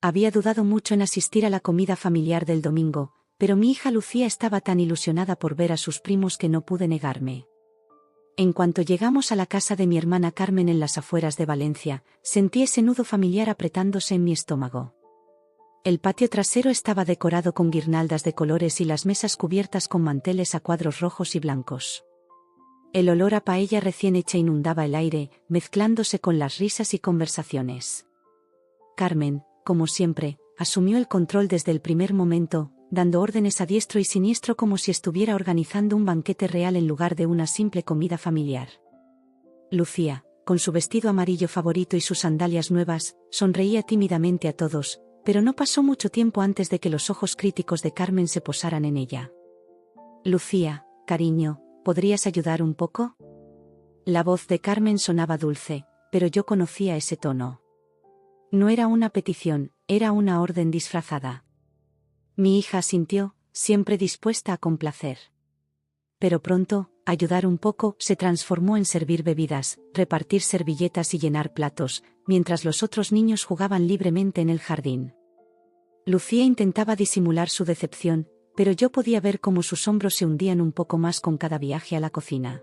Había dudado mucho en asistir a la comida familiar del domingo, pero mi hija Lucía estaba tan ilusionada por ver a sus primos que no pude negarme. En cuanto llegamos a la casa de mi hermana Carmen en las afueras de Valencia, sentí ese nudo familiar apretándose en mi estómago. El patio trasero estaba decorado con guirnaldas de colores y las mesas cubiertas con manteles a cuadros rojos y blancos. El olor a paella recién hecha inundaba el aire, mezclándose con las risas y conversaciones. Carmen, como siempre, asumió el control desde el primer momento, dando órdenes a diestro y siniestro como si estuviera organizando un banquete real en lugar de una simple comida familiar. Lucía, con su vestido amarillo favorito y sus sandalias nuevas, sonreía tímidamente a todos, pero no pasó mucho tiempo antes de que los ojos críticos de Carmen se posaran en ella. Lucía, cariño, ¿podrías ayudar un poco? La voz de Carmen sonaba dulce, pero yo conocía ese tono. No era una petición, era una orden disfrazada. Mi hija asintió, siempre dispuesta a complacer. Pero pronto, ayudar un poco se transformó en servir bebidas, repartir servilletas y llenar platos, mientras los otros niños jugaban libremente en el jardín. Lucía intentaba disimular su decepción, pero yo podía ver cómo sus hombros se hundían un poco más con cada viaje a la cocina.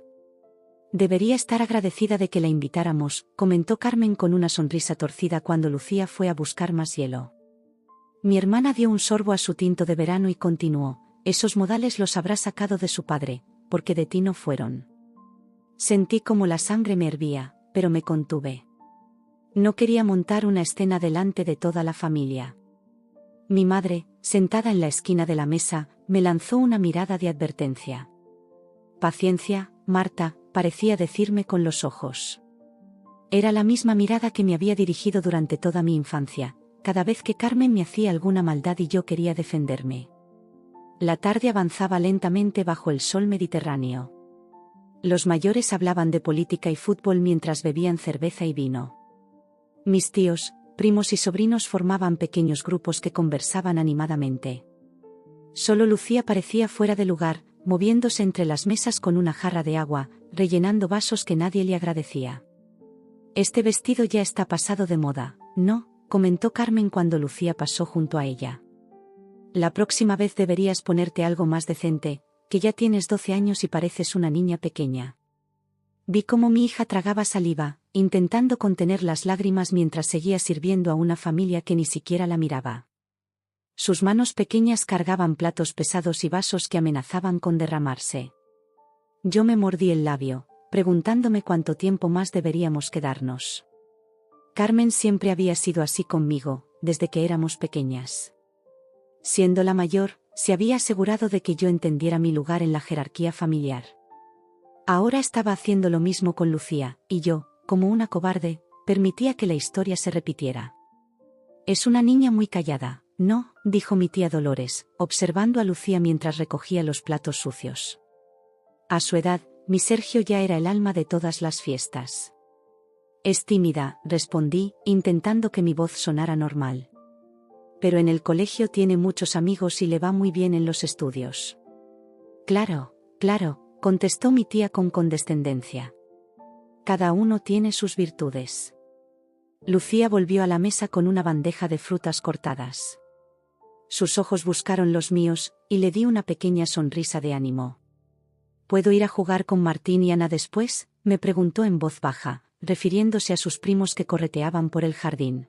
Debería estar agradecida de que la invitáramos, comentó Carmen con una sonrisa torcida cuando Lucía fue a buscar más hielo. Mi hermana dio un sorbo a su tinto de verano y continuó: esos modales los habrá sacado de su padre, porque de ti no fueron. Sentí como la sangre me hervía, pero me contuve. No quería montar una escena delante de toda la familia. Mi madre, sentada en la esquina de la mesa, me lanzó una mirada de advertencia. Paciencia, Marta, parecía decirme con los ojos. Era la misma mirada que me había dirigido durante toda mi infancia, cada vez que Carmen me hacía alguna maldad y yo quería defenderme. La tarde avanzaba lentamente bajo el sol mediterráneo. Los mayores hablaban de política y fútbol mientras bebían cerveza y vino. Mis tíos, primos y sobrinos formaban pequeños grupos que conversaban animadamente. Solo Lucía parecía fuera de lugar, moviéndose entre las mesas con una jarra de agua, rellenando vasos que nadie le agradecía. Este vestido ya está pasado de moda, ¿no?, comentó Carmen cuando Lucía pasó junto a ella. La próxima vez deberías ponerte algo más decente, que ya tienes 12 años y pareces una niña pequeña. Vi cómo mi hija tragaba saliva, intentando contener las lágrimas mientras seguía sirviendo a una familia que ni siquiera la miraba. Sus manos pequeñas cargaban platos pesados y vasos que amenazaban con derramarse. Yo me mordí el labio, preguntándome cuánto tiempo más deberíamos quedarnos. Carmen siempre había sido así conmigo, desde que éramos pequeñas. Siendo la mayor, se había asegurado de que yo entendiera mi lugar en la jerarquía familiar. Ahora estaba haciendo lo mismo con Lucía, y yo, como una cobarde, permitía que la historia se repitiera. Es una niña muy callada, ¿no?, dijo mi tía Dolores, observando a Lucía mientras recogía los platos sucios. A su edad, mi Sergio ya era el alma de todas las fiestas. Es tímida, respondí, intentando que mi voz sonara normal. Pero en el colegio tiene muchos amigos y le va muy bien en los estudios. Claro, claro, contestó mi tía con condescendencia. Cada uno tiene sus virtudes. Lucía volvió a la mesa con una bandeja de frutas cortadas. Sus ojos buscaron los míos, y le di una pequeña sonrisa de ánimo. ¿Puedo ir a jugar con Martín y Ana después?, me preguntó en voz baja, refiriéndose a sus primos que correteaban por el jardín.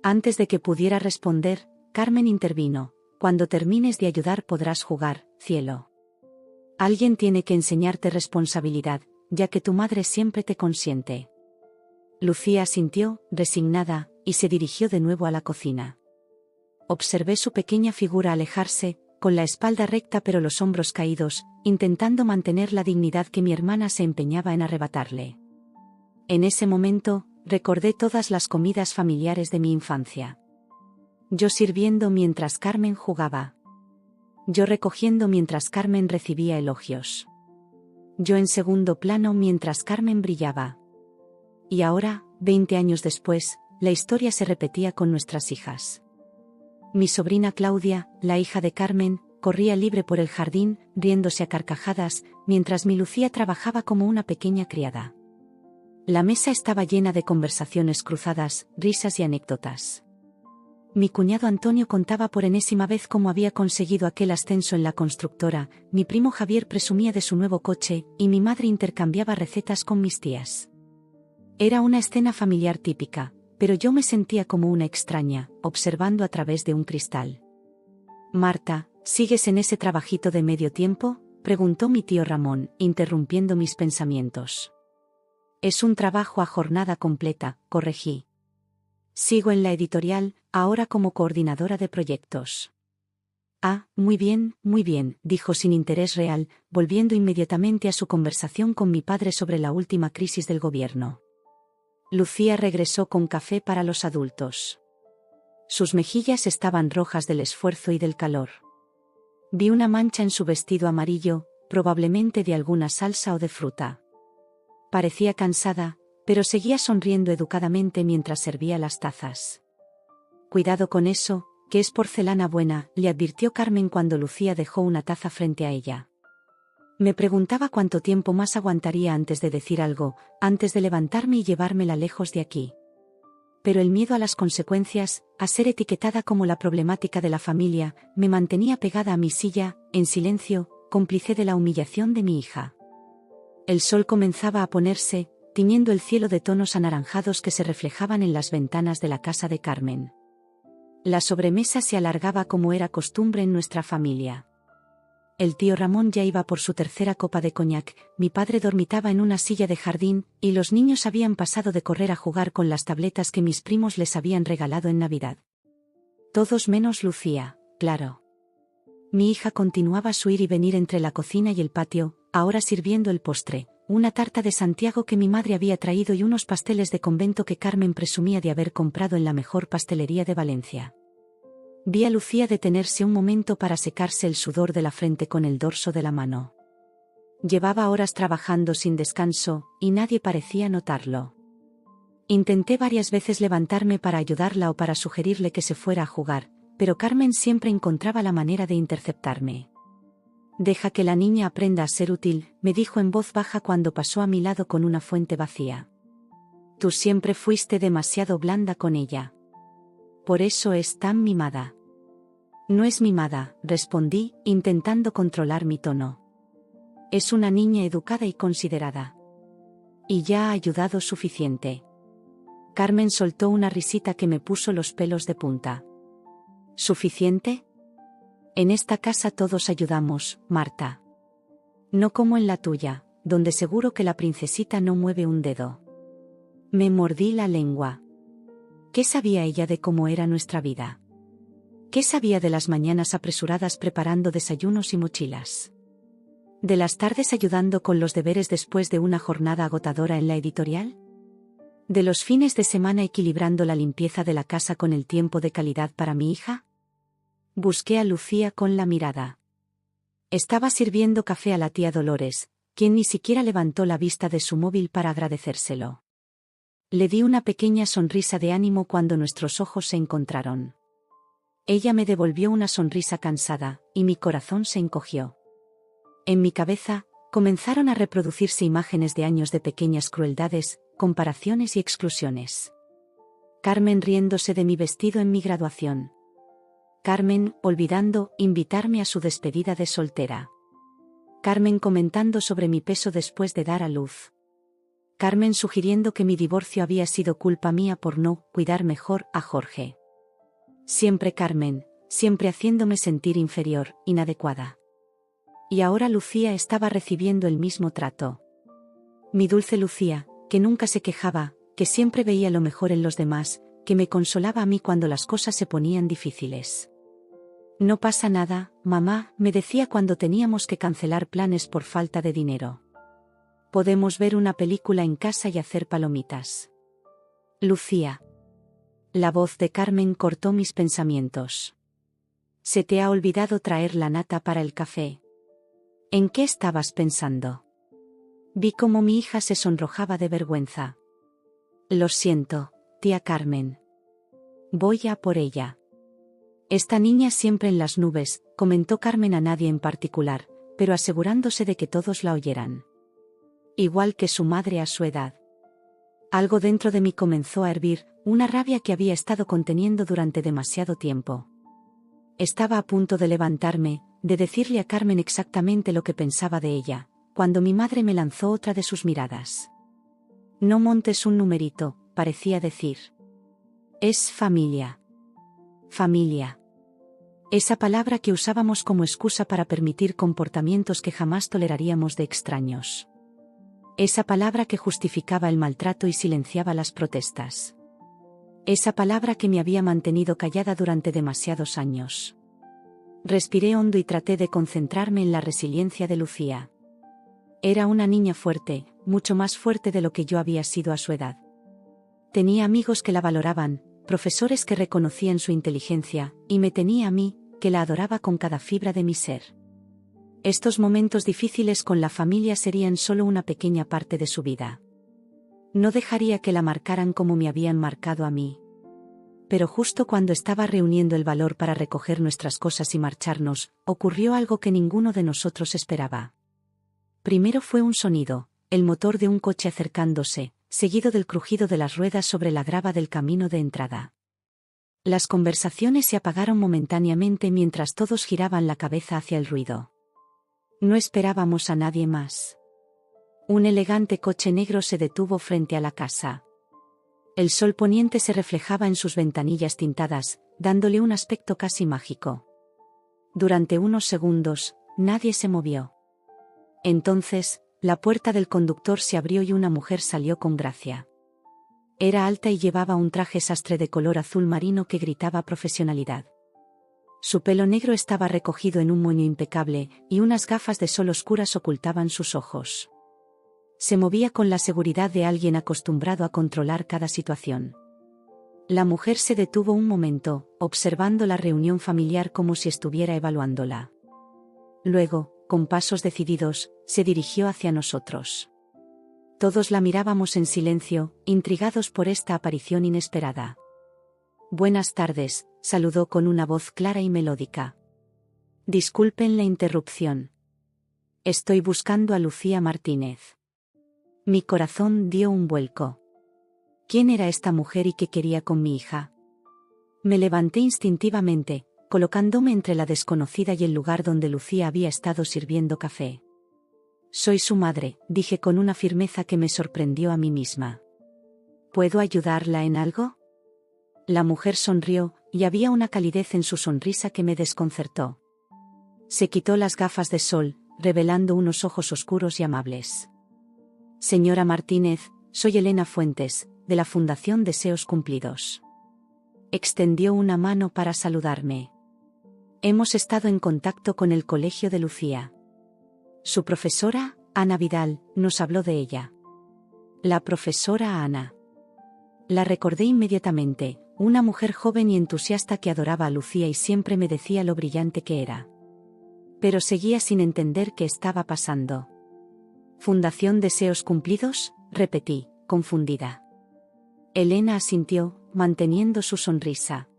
Antes de que pudiera responder, Carmen intervino: cuando termines de ayudar podrás jugar, cielo. Alguien tiene que enseñarte responsabilidad, ya que tu madre siempre te consiente. Lucía asintió, resignada, y se dirigió de nuevo a la cocina. Observé su pequeña figura alejarse, con la espalda recta pero los hombros caídos, intentando mantener la dignidad que mi hermana se empeñaba en arrebatarle. En ese momento, recordé todas las comidas familiares de mi infancia. Yo sirviendo mientras Carmen jugaba. Yo recogiendo mientras Carmen recibía elogios. Yo en segundo plano mientras Carmen brillaba. Y ahora, 20 años después, la historia se repetía con nuestras hijas. Mi sobrina Claudia, la hija de Carmen, corría libre por el jardín, riéndose a carcajadas, mientras mi Lucía trabajaba como una pequeña criada. La mesa estaba llena de conversaciones cruzadas, risas y anécdotas. Mi cuñado Antonio contaba por enésima vez cómo había conseguido aquel ascenso en la constructora, mi primo Javier presumía de su nuevo coche, y mi madre intercambiaba recetas con mis tías. Era una escena familiar típica, pero yo me sentía como una extraña, observando a través de un cristal. «Marta, ¿sigues en ese trabajito de medio tiempo?», preguntó mi tío Ramón, interrumpiendo mis pensamientos. «Es un trabajo a jornada completa», corregí. «Sigo en la editorial, ahora como coordinadora de proyectos». «Ah, muy bien», dijo sin interés real, volviendo inmediatamente a su conversación con mi padre sobre la última crisis del gobierno. Lucía regresó con café para los adultos. Sus mejillas estaban rojas del esfuerzo y del calor. Vi una mancha en su vestido amarillo, probablemente de alguna salsa o de fruta. Parecía cansada, pero seguía sonriendo educadamente mientras servía las tazas. «Cuidado con eso, que es porcelana buena», le advirtió Carmen cuando Lucía dejó una taza frente a ella. Me preguntaba cuánto tiempo más aguantaría antes de decir algo, antes de levantarme y llevármela lejos de aquí. Pero el miedo a las consecuencias, a ser etiquetada como la problemática de la familia, me mantenía pegada a mi silla, en silencio, cómplice de la humillación de mi hija. El sol comenzaba a ponerse, tiñendo el cielo de tonos anaranjados que se reflejaban en las ventanas de la casa de Carmen. La sobremesa se alargaba como era costumbre en nuestra familia. El tío Ramón ya iba por su tercera copa de coñac, mi padre dormitaba en una silla de jardín, y los niños habían pasado de correr a jugar con las tabletas que mis primos les habían regalado en Navidad. Todos menos Lucía, claro. Mi hija continuaba su ir y venir entre la cocina y el patio, ahora sirviendo el postre, una tarta de Santiago que mi madre había traído y unos pasteles de convento que Carmen presumía de haber comprado en la mejor pastelería de Valencia. Vi a Lucía detenerse un momento para secarse el sudor de la frente con el dorso de la mano. Llevaba horas trabajando sin descanso, y nadie parecía notarlo. Intenté varias veces levantarme para ayudarla o para sugerirle que se fuera a jugar, pero Carmen siempre encontraba la manera de interceptarme. «Deja que la niña aprenda a ser útil», me dijo en voz baja cuando pasó a mi lado con una fuente vacía. «Tú siempre fuiste demasiado blanda con ella. Por eso es tan mimada». «No es mimada», respondí, intentando controlar mi tono. «Es una niña educada y considerada. Y ya ha ayudado suficiente». Carmen soltó una risita que me puso los pelos de punta. «¿Suficiente? En esta casa todos ayudamos, Marta. No como en la tuya, donde seguro que la princesita no mueve un dedo». Me mordí la lengua. ¿Qué sabía ella de cómo era nuestra vida? ¿Qué sabía de las mañanas apresuradas preparando desayunos y mochilas? ¿De las tardes ayudando con los deberes después de una jornada agotadora en la editorial? ¿De los fines de semana equilibrando la limpieza de la casa con el tiempo de calidad para mi hija? Busqué a Lucía con la mirada. Estaba sirviendo café a la tía Dolores, quien ni siquiera levantó la vista de su móvil para agradecérselo. Le di una pequeña sonrisa de ánimo cuando nuestros ojos se encontraron. Ella me devolvió una sonrisa cansada, y mi corazón se encogió. En mi cabeza, comenzaron a reproducirse imágenes de años de pequeñas crueldades, comparaciones y exclusiones. Carmen riéndose de mi vestido en mi graduación. Carmen, olvidando invitarme a su despedida de soltera. Carmen comentando sobre mi peso después de dar a luz. Carmen sugiriendo que mi divorcio había sido culpa mía por no cuidar mejor a Jorge. Siempre Carmen, siempre haciéndome sentir inferior, inadecuada. Y ahora Lucía estaba recibiendo el mismo trato. Mi dulce Lucía, que nunca se quejaba, que siempre veía lo mejor en los demás, que me consolaba a mí cuando las cosas se ponían difíciles. «No pasa nada, mamá», me decía cuando teníamos que cancelar planes por falta de dinero. «Podemos ver una película en casa y hacer palomitas». Lucía. La voz de Carmen cortó mis pensamientos. «¿Se te ha olvidado traer la nata para el café? ¿En qué estabas pensando?» Vi cómo mi hija se sonrojaba de vergüenza. «Lo siento, tía Carmen. Voy a por ella». «Esta niña siempre en las nubes», comentó Carmen a nadie en particular, pero asegurándose de que todos la oyeran. Igual que su madre a su edad. Algo dentro de mí comenzó a hervir, una rabia que había estado conteniendo durante demasiado tiempo. Estaba a punto de levantarme, de decirle a Carmen exactamente lo que pensaba de ella, cuando mi madre me lanzó otra de sus miradas. No montes un numerito, parecía decir. Es familia. Familia. Esa palabra que usábamos como excusa para permitir comportamientos que jamás toleraríamos de extraños. Esa palabra que justificaba el maltrato y silenciaba las protestas. Esa palabra que me había mantenido callada durante demasiados años. Respiré hondo y traté de concentrarme en la resiliencia de Lucía. Era una niña fuerte, mucho más fuerte de lo que yo había sido a su edad. Tenía amigos que la valoraban, profesores que reconocían su inteligencia, y me tenía a mí, que la adoraba con cada fibra de mi ser. Estos momentos difíciles con la familia serían solo una pequeña parte de su vida. No dejaría que la marcaran como me habían marcado a mí. Pero justo cuando estaba reuniendo el valor para recoger nuestras cosas y marcharnos, ocurrió algo que ninguno de nosotros esperaba. Primero fue un sonido, el motor de un coche acercándose, seguido del crujido de las ruedas sobre la grava del camino de entrada. Las conversaciones se apagaron momentáneamente mientras todos giraban la cabeza hacia el ruido. No esperábamos a nadie más. Un elegante coche negro se detuvo frente a la casa. El sol poniente se reflejaba en sus ventanillas tintadas, dándole un aspecto casi mágico. Durante unos segundos, nadie se movió. Entonces, la puerta del conductor se abrió y una mujer salió con gracia. Era alta y llevaba un traje sastre de color azul marino que gritaba profesionalidad. Su pelo negro estaba recogido en un moño impecable, y unas gafas de sol oscuras ocultaban sus ojos. Se movía con la seguridad de alguien acostumbrado a controlar cada situación. La mujer se detuvo un momento, observando la reunión familiar como si estuviera evaluándola. Luego, con pasos decididos, se dirigió hacia nosotros. Todos la mirábamos en silencio, intrigados por esta aparición inesperada. Buenas tardes, saludó con una voz clara y melódica. Disculpen la interrupción. Estoy buscando a Lucía Martínez. Mi corazón dio un vuelco. ¿Quién era esta mujer y qué quería con mi hija? Me levanté instintivamente, colocándome entre la desconocida y el lugar donde Lucía había estado sirviendo café. Soy su madre, dije con una firmeza que me sorprendió a mí misma. ¿Puedo ayudarla en algo? La mujer sonrió, y había una calidez en su sonrisa que me desconcertó. Se quitó las gafas de sol, revelando unos ojos oscuros y amables. Señora Martínez, soy Elena Fuentes, de la Fundación Deseos Cumplidos. Extendió una mano para saludarme. Hemos estado en contacto con el colegio de Lucía. Su profesora, Ana Vidal, nos habló de ella. La profesora Ana. La recordé inmediatamente, una mujer joven y entusiasta que adoraba a Lucía y siempre me decía lo brillante que era. Pero seguía sin entender qué estaba pasando. ¿Fundación Deseos Cumplidos?, repetí, confundida. Elena asintió, manteniendo su sonrisa.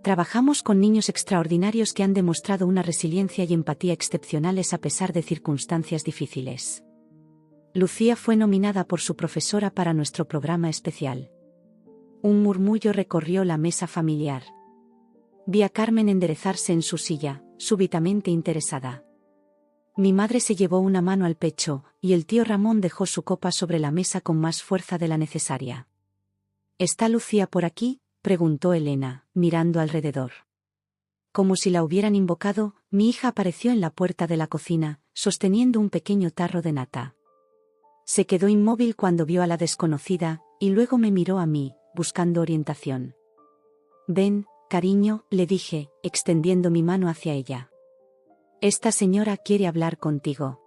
Trabajamos con niños extraordinarios que han demostrado una resiliencia y empatía excepcionales a pesar de circunstancias difíciles. Lucía fue nominada por su profesora para nuestro programa especial. Un murmullo recorrió la mesa familiar. Vi a Carmen enderezarse en su silla, súbitamente interesada. Mi madre se llevó una mano al pecho, y el tío Ramón dejó su copa sobre la mesa con más fuerza de la necesaria. ¿Está Lucía por aquí?, preguntó Elena, mirando alrededor. Como si la hubieran invocado, mi hija apareció en la puerta de la cocina, sosteniendo un pequeño tarro de nata. Se quedó inmóvil cuando vio a la desconocida, y luego me miró a mí, buscando orientación. Ven, cariño, le dije, extendiendo mi mano hacia ella. Esta señora quiere hablar contigo.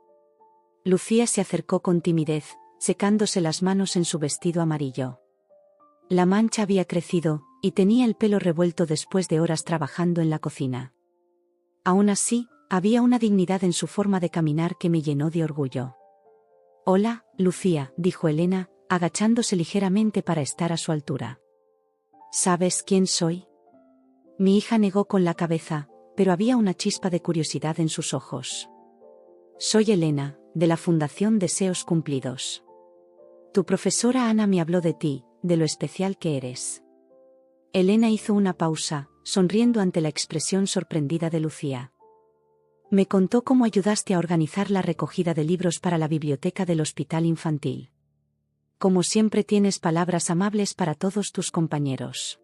Lucía se acercó con timidez, secándose las manos en su vestido amarillo. La mancha había crecido, y tenía el pelo revuelto después de horas trabajando en la cocina. Aún así, había una dignidad en su forma de caminar que me llenó de orgullo. Hola, Lucía, dijo Elena, agachándose ligeramente para estar a su altura. ¿Sabes quién soy? Mi hija negó con la cabeza, pero había una chispa de curiosidad en sus ojos. Soy Elena, de la Fundación Deseos Cumplidos. Tu profesora Ana me habló de ti, de lo especial que eres. Elena hizo una pausa, sonriendo ante la expresión sorprendida de Lucía. Me contó cómo ayudaste a organizar la recogida de libros para la biblioteca del hospital infantil. Como siempre tienes palabras amables para todos tus compañeros.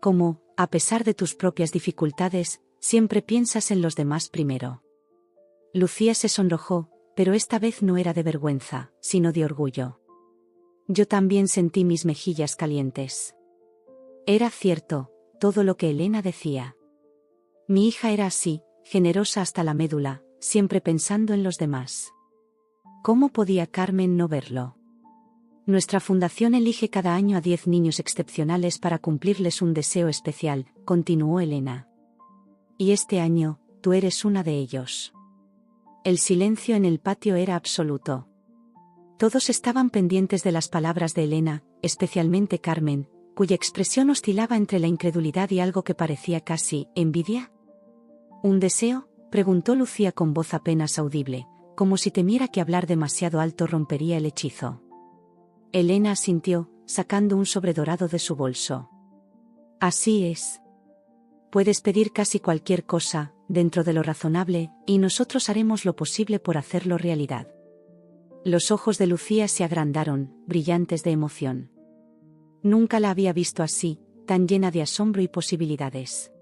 Como, a pesar de tus propias dificultades, siempre piensas en los demás primero. Lucía se sonrojó, pero esta vez no era de vergüenza, sino de orgullo. Yo también sentí mis mejillas calientes. Era cierto, todo lo que Elena decía. Mi hija era así, generosa hasta la médula, siempre pensando en los demás. ¿Cómo podía Carmen no verlo? Nuestra fundación elige cada año a 10 niños excepcionales para cumplirles un deseo especial, continuó Elena. Y este año, tú eres una de ellos. El silencio en el patio era absoluto. Todos estaban pendientes de las palabras de Elena, especialmente Carmen, cuya expresión oscilaba entre la incredulidad y algo que parecía casi envidia. ¿Un deseo?, preguntó Lucía con voz apenas audible, como si temiera que hablar demasiado alto rompería el hechizo. Elena asintió, sacando un sobre dorado de su bolso. Así es. Puedes pedir casi cualquier cosa, dentro de lo razonable, y nosotros haremos lo posible por hacerlo realidad. Los ojos de Lucía se agrandaron, brillantes de emoción. Nunca la había visto así, tan llena de asombro y posibilidades.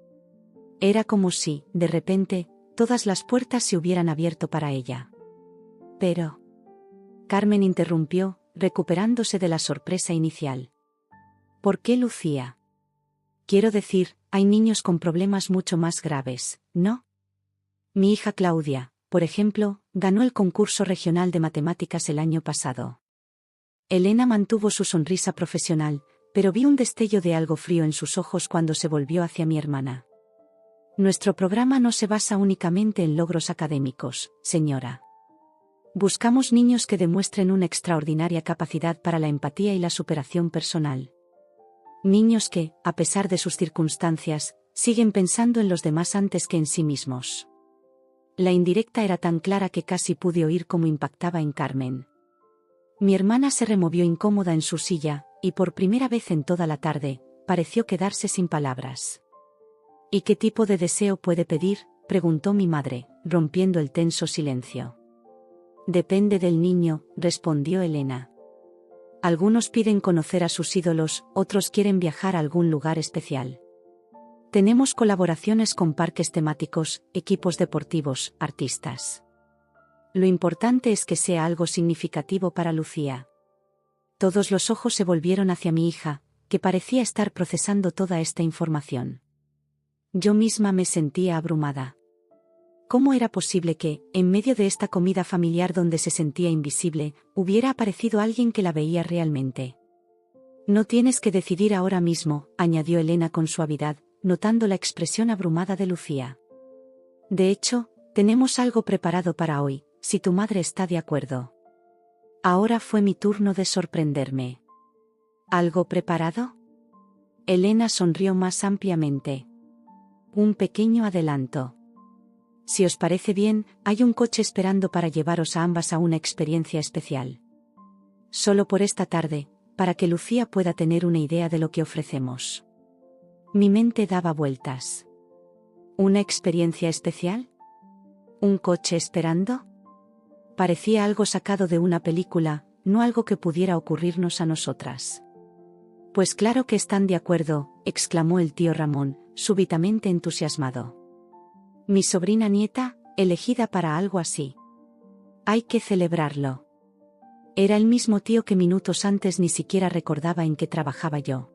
Era como si, de repente, todas las puertas se hubieran abierto para ella. Pero... Carmen interrumpió, recuperándose de la sorpresa inicial. ¿Por qué Lucía? Quiero decir, hay niños con problemas mucho más graves, ¿no? Mi hija Claudia, por ejemplo, ganó el concurso regional de matemáticas el año pasado. Elena mantuvo su sonrisa profesional, pero vi un destello de algo frío en sus ojos cuando se volvió hacia mi hermana. Nuestro programa no se basa únicamente en logros académicos, señora. Buscamos niños que demuestren una extraordinaria capacidad para la empatía y la superación personal. Niños que, a pesar de sus circunstancias, siguen pensando en los demás antes que en sí mismos. La indirecta era tan clara que casi pude oír cómo impactaba en Carmen. Mi hermana se removió incómoda en su silla, y por primera vez en toda la tarde, pareció quedarse sin palabras. ¿Y qué tipo de deseo puede pedir?, preguntó mi madre, rompiendo el tenso silencio. Depende del niño, respondió Elena. Algunos piden conocer a sus ídolos, otros quieren viajar a algún lugar especial. Tenemos colaboraciones con parques temáticos, equipos deportivos, artistas. Lo importante es que sea algo significativo para Lucía. Todos los ojos se volvieron hacia mi hija, que parecía estar procesando toda esta información. Yo misma me sentía abrumada. ¿Cómo era posible que, en medio de esta comida familiar donde se sentía invisible, hubiera aparecido alguien que la veía realmente? No tienes que decidir ahora mismo, añadió Elena con suavidad, notando la expresión abrumada de Lucía. De hecho, tenemos algo preparado para hoy, si tu madre está de acuerdo. Ahora fue mi turno de sorprenderme. ¿Algo preparado? Elena sonrió más ampliamente. Un pequeño adelanto. Si os parece bien, hay un coche esperando para llevaros a ambas a una experiencia especial. Solo por esta tarde, para que Lucía pueda tener una idea de lo que ofrecemos. Mi mente daba vueltas. ¿Una experiencia especial? ¿Un coche esperando? Parecía algo sacado de una película, no algo que pudiera ocurrirnos a nosotras. Pues claro que están de acuerdo, exclamó el tío Ramón, súbitamente entusiasmado. Mi sobrina nieta, elegida para algo así. Hay que celebrarlo. Era el mismo tío que minutos antes ni siquiera recordaba en qué trabajaba yo.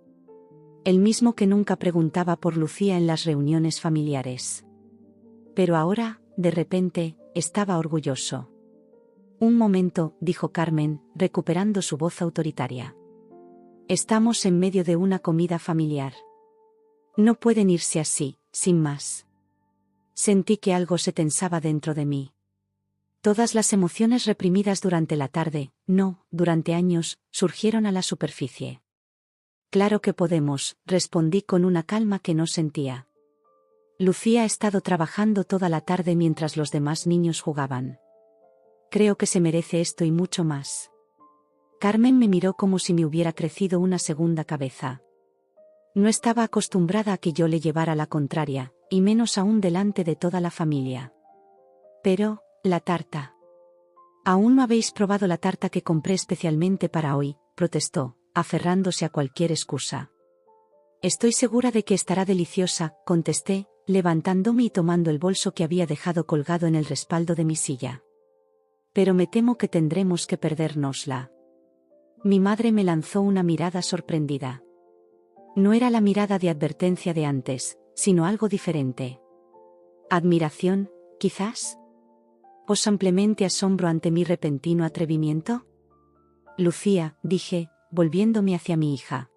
El mismo que nunca preguntaba por Lucía en las reuniones familiares. Pero ahora, de repente, estaba orgulloso. Un momento, dijo Carmen, recuperando su voz autoritaria. Estamos en medio de una comida familiar. No pueden irse así, sin más. Sentí que algo se tensaba dentro de mí. Todas las emociones reprimidas durante la tarde, no, durante años, surgieron a la superficie. Claro que podemos, respondí con una calma que no sentía. Lucía ha estado trabajando toda la tarde mientras los demás niños jugaban. Creo que se merece esto y mucho más. Carmen me miró como si me hubiera crecido una segunda cabeza. No estaba acostumbrada a que yo le llevara la contraria, y menos aún delante de toda la familia. Pero, la tarta. «Aún no habéis probado la tarta que compré especialmente para hoy», protestó, aferrándose a cualquier excusa. «Estoy segura de que estará deliciosa», contesté, levantándome y tomando el bolso que había dejado colgado en el respaldo de mi silla. «Pero me temo que tendremos que perdérnosla». Mi madre me lanzó una mirada sorprendida. No era la mirada de advertencia de antes, sino algo diferente. ¿Admiración, quizás? ¿O simplemente asombro ante mi repentino atrevimiento? «Lucía», dije, volviéndome hacia mi hija.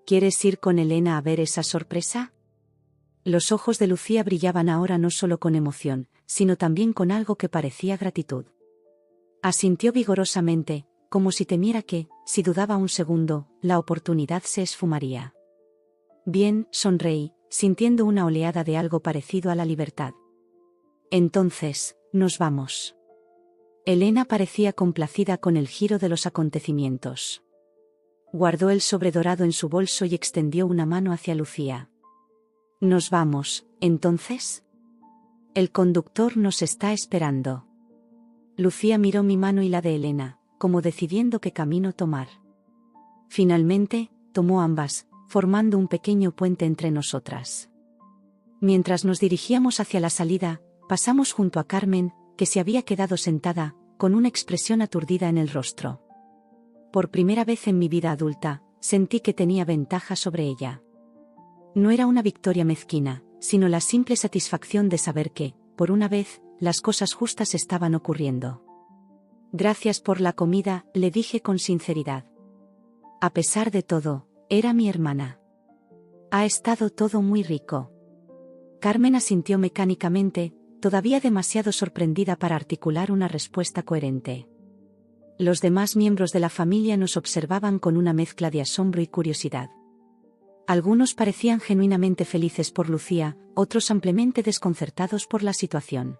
«¿Quieres ir con Elena a ver esa sorpresa?» Los ojos de Lucía brillaban ahora no solo con emoción, sino también con algo que parecía gratitud. Asintió vigorosamente, como si temiera que, si dudaba un segundo, la oportunidad se esfumaría. «Bien», sonreí, sintiendo una oleada de algo parecido a la libertad. «Entonces, nos vamos». Elena parecía complacida con el giro de los acontecimientos. Guardó el sobre dorado en su bolso y extendió una mano hacia Lucía. «¿Nos vamos, entonces? El conductor nos está esperando». Lucía miró mi mano y la de Elena, como decidiendo qué camino tomar. Finalmente, tomó ambas, formando un pequeño puente entre nosotras. Mientras nos dirigíamos hacia la salida, pasamos junto a Carmen, que se había quedado sentada, con una expresión aturdida en el rostro. Por primera vez en mi vida adulta, sentí que tenía ventaja sobre ella. No era una victoria mezquina, sino la simple satisfacción de saber que, por una vez, las cosas justas estaban ocurriendo. «Gracias por la comida», le dije con sinceridad. A pesar de todo, era mi hermana. «Ha estado todo muy rico». Carmen asintió mecánicamente, todavía demasiado sorprendida para articular una respuesta coherente. Los demás miembros de la familia nos observaban con una mezcla de asombro y curiosidad. Algunos parecían genuinamente felices por Lucía, otros ampliamente desconcertados por la situación.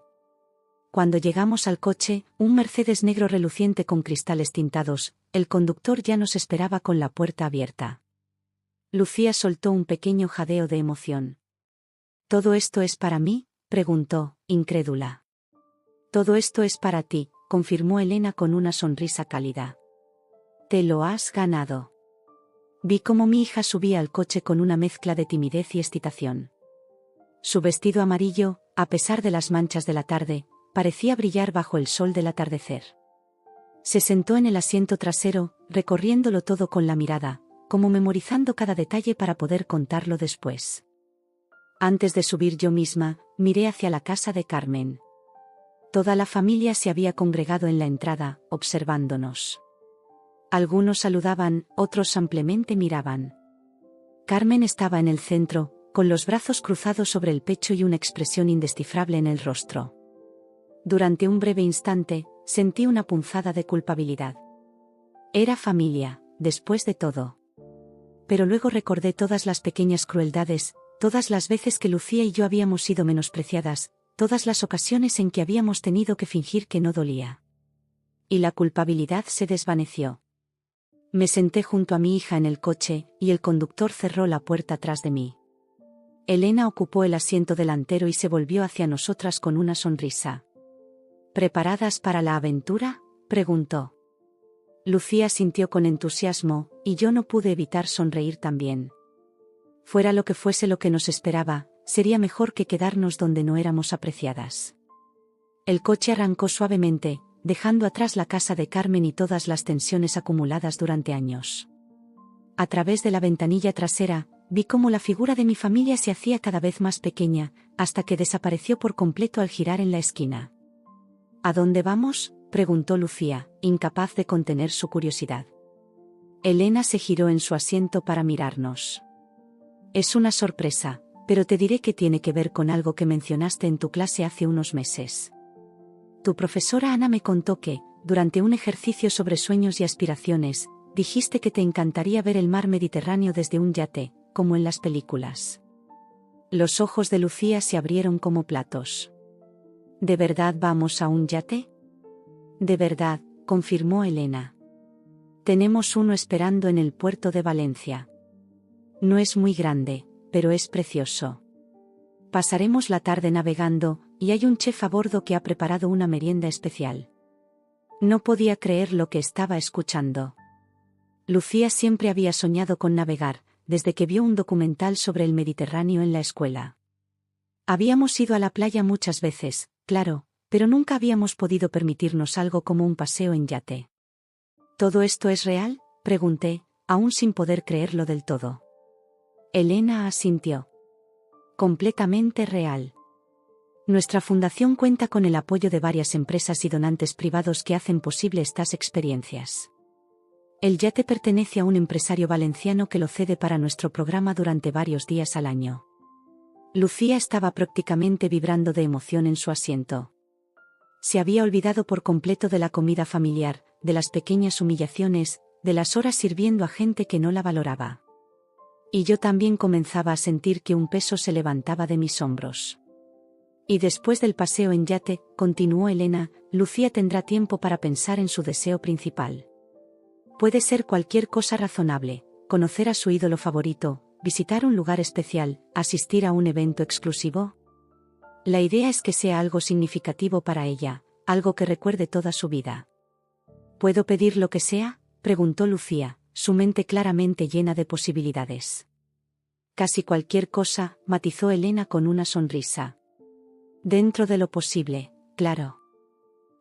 Cuando llegamos al coche, un Mercedes negro reluciente con cristales tintados, el conductor ya nos esperaba con la puerta abierta. Lucía soltó un pequeño jadeo de emoción. «¿Todo esto es para mí?», preguntó, incrédula. «Todo esto es para ti», confirmó Elena con una sonrisa cálida. «Te lo has ganado». Vi cómo mi hija subía al coche con una mezcla de timidez y excitación. Su vestido amarillo, a pesar de las manchas de la tarde, parecía brillar bajo el sol del atardecer. Se sentó en el asiento trasero, recorriéndolo todo con la mirada, como memorizando cada detalle para poder contarlo después. Antes de subir yo misma, miré hacia la casa de Carmen. Toda la familia se había congregado en la entrada, observándonos. Algunos saludaban, otros simplemente miraban. Carmen estaba en el centro, con los brazos cruzados sobre el pecho y una expresión indescifrable en el rostro. Durante un breve instante, sentí una punzada de culpabilidad. Era familia, después de todo. Pero luego recordé todas las pequeñas crueldades, todas las veces que Lucía y yo habíamos sido menospreciadas, todas las ocasiones en que habíamos tenido que fingir que no dolía. Y la culpabilidad se desvaneció. Me senté junto a mi hija en el coche, y el conductor cerró la puerta tras de mí. Elena ocupó el asiento delantero y se volvió hacia nosotras con una sonrisa. «¿Preparadas para la aventura?», preguntó. Lucía sintió con entusiasmo, y yo no pude evitar sonreír también. Fuera lo que fuese lo que nos esperaba, sería mejor que quedarnos donde no éramos apreciadas. El coche arrancó suavemente, dejando atrás la casa de Carmen y todas las tensiones acumuladas durante años. A través de la ventanilla trasera, vi cómo la figura de mi familia se hacía cada vez más pequeña, hasta que desapareció por completo al girar en la esquina. «¿A dónde vamos?», preguntó Lucía, incapaz de contener su curiosidad. Elena se giró en su asiento para mirarnos. «Es una sorpresa, pero te diré que tiene que ver con algo que mencionaste en tu clase hace unos meses. Tu profesora Ana me contó que, durante un ejercicio sobre sueños y aspiraciones, dijiste que te encantaría ver el mar Mediterráneo desde un yate, como en las películas». Los ojos de Lucía se abrieron como platos. «¿De verdad vamos a un yate?». «De verdad», confirmó Elena. Tenemos uno esperando en el puerto de Valencia. No es muy grande, pero es precioso. Pasaremos la tarde navegando, y hay un chef a bordo que ha preparado una merienda especial. No podía creer lo que estaba escuchando. Lucía siempre había soñado con navegar, desde que vio un documental sobre el Mediterráneo en la escuela. Habíamos ido a la playa muchas veces, claro, pero nunca habíamos podido permitirnos algo como un paseo en yate. ¿Todo esto es real?, pregunté, aún sin poder creerlo del todo. Elena asintió. Completamente real. Nuestra fundación cuenta con el apoyo de varias empresas y donantes privados que hacen posible estas experiencias. El yate pertenece a un empresario valenciano que lo cede para nuestro programa durante varios días al año. Lucía estaba prácticamente vibrando de emoción en su asiento. Se había olvidado por completo de la comida familiar, de las pequeñas humillaciones, de las horas sirviendo a gente que no la valoraba. Y yo también comenzaba a sentir que un peso se levantaba de mis hombros. Y después del paseo en yate, continuó Elena, Lucía tendrá tiempo para pensar en su deseo principal. Puede ser cualquier cosa razonable: conocer a su ídolo favorito, visitar un lugar especial, asistir a un evento exclusivo. La idea es que sea algo significativo para ella, algo que recuerde toda su vida. ¿Puedo pedir lo que sea?, preguntó Lucía, su mente claramente llena de posibilidades. Casi cualquier cosa, matizó Elena con una sonrisa. Dentro de lo posible, claro.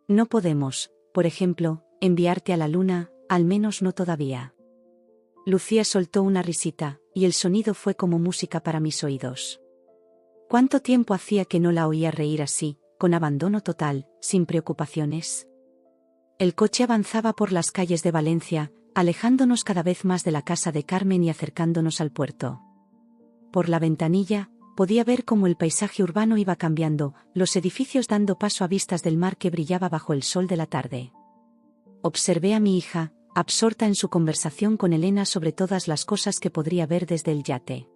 No podemos, por ejemplo, enviarte a la luna, al menos no todavía. Lucía soltó una risita, y el sonido fue como música para mis oídos. ¿Cuánto tiempo hacía que no la oía reír así, con abandono total, sin preocupaciones? El coche avanzaba por las calles de Valencia, alejándonos cada vez más de la casa de Carmen y acercándonos al puerto. Por la ventanilla, podía ver cómo el paisaje urbano iba cambiando, los edificios dando paso a vistas del mar que brillaba bajo el sol de la tarde. Observé a mi hija, absorta en su conversación con Elena sobre todas las cosas que podría ver desde el yate.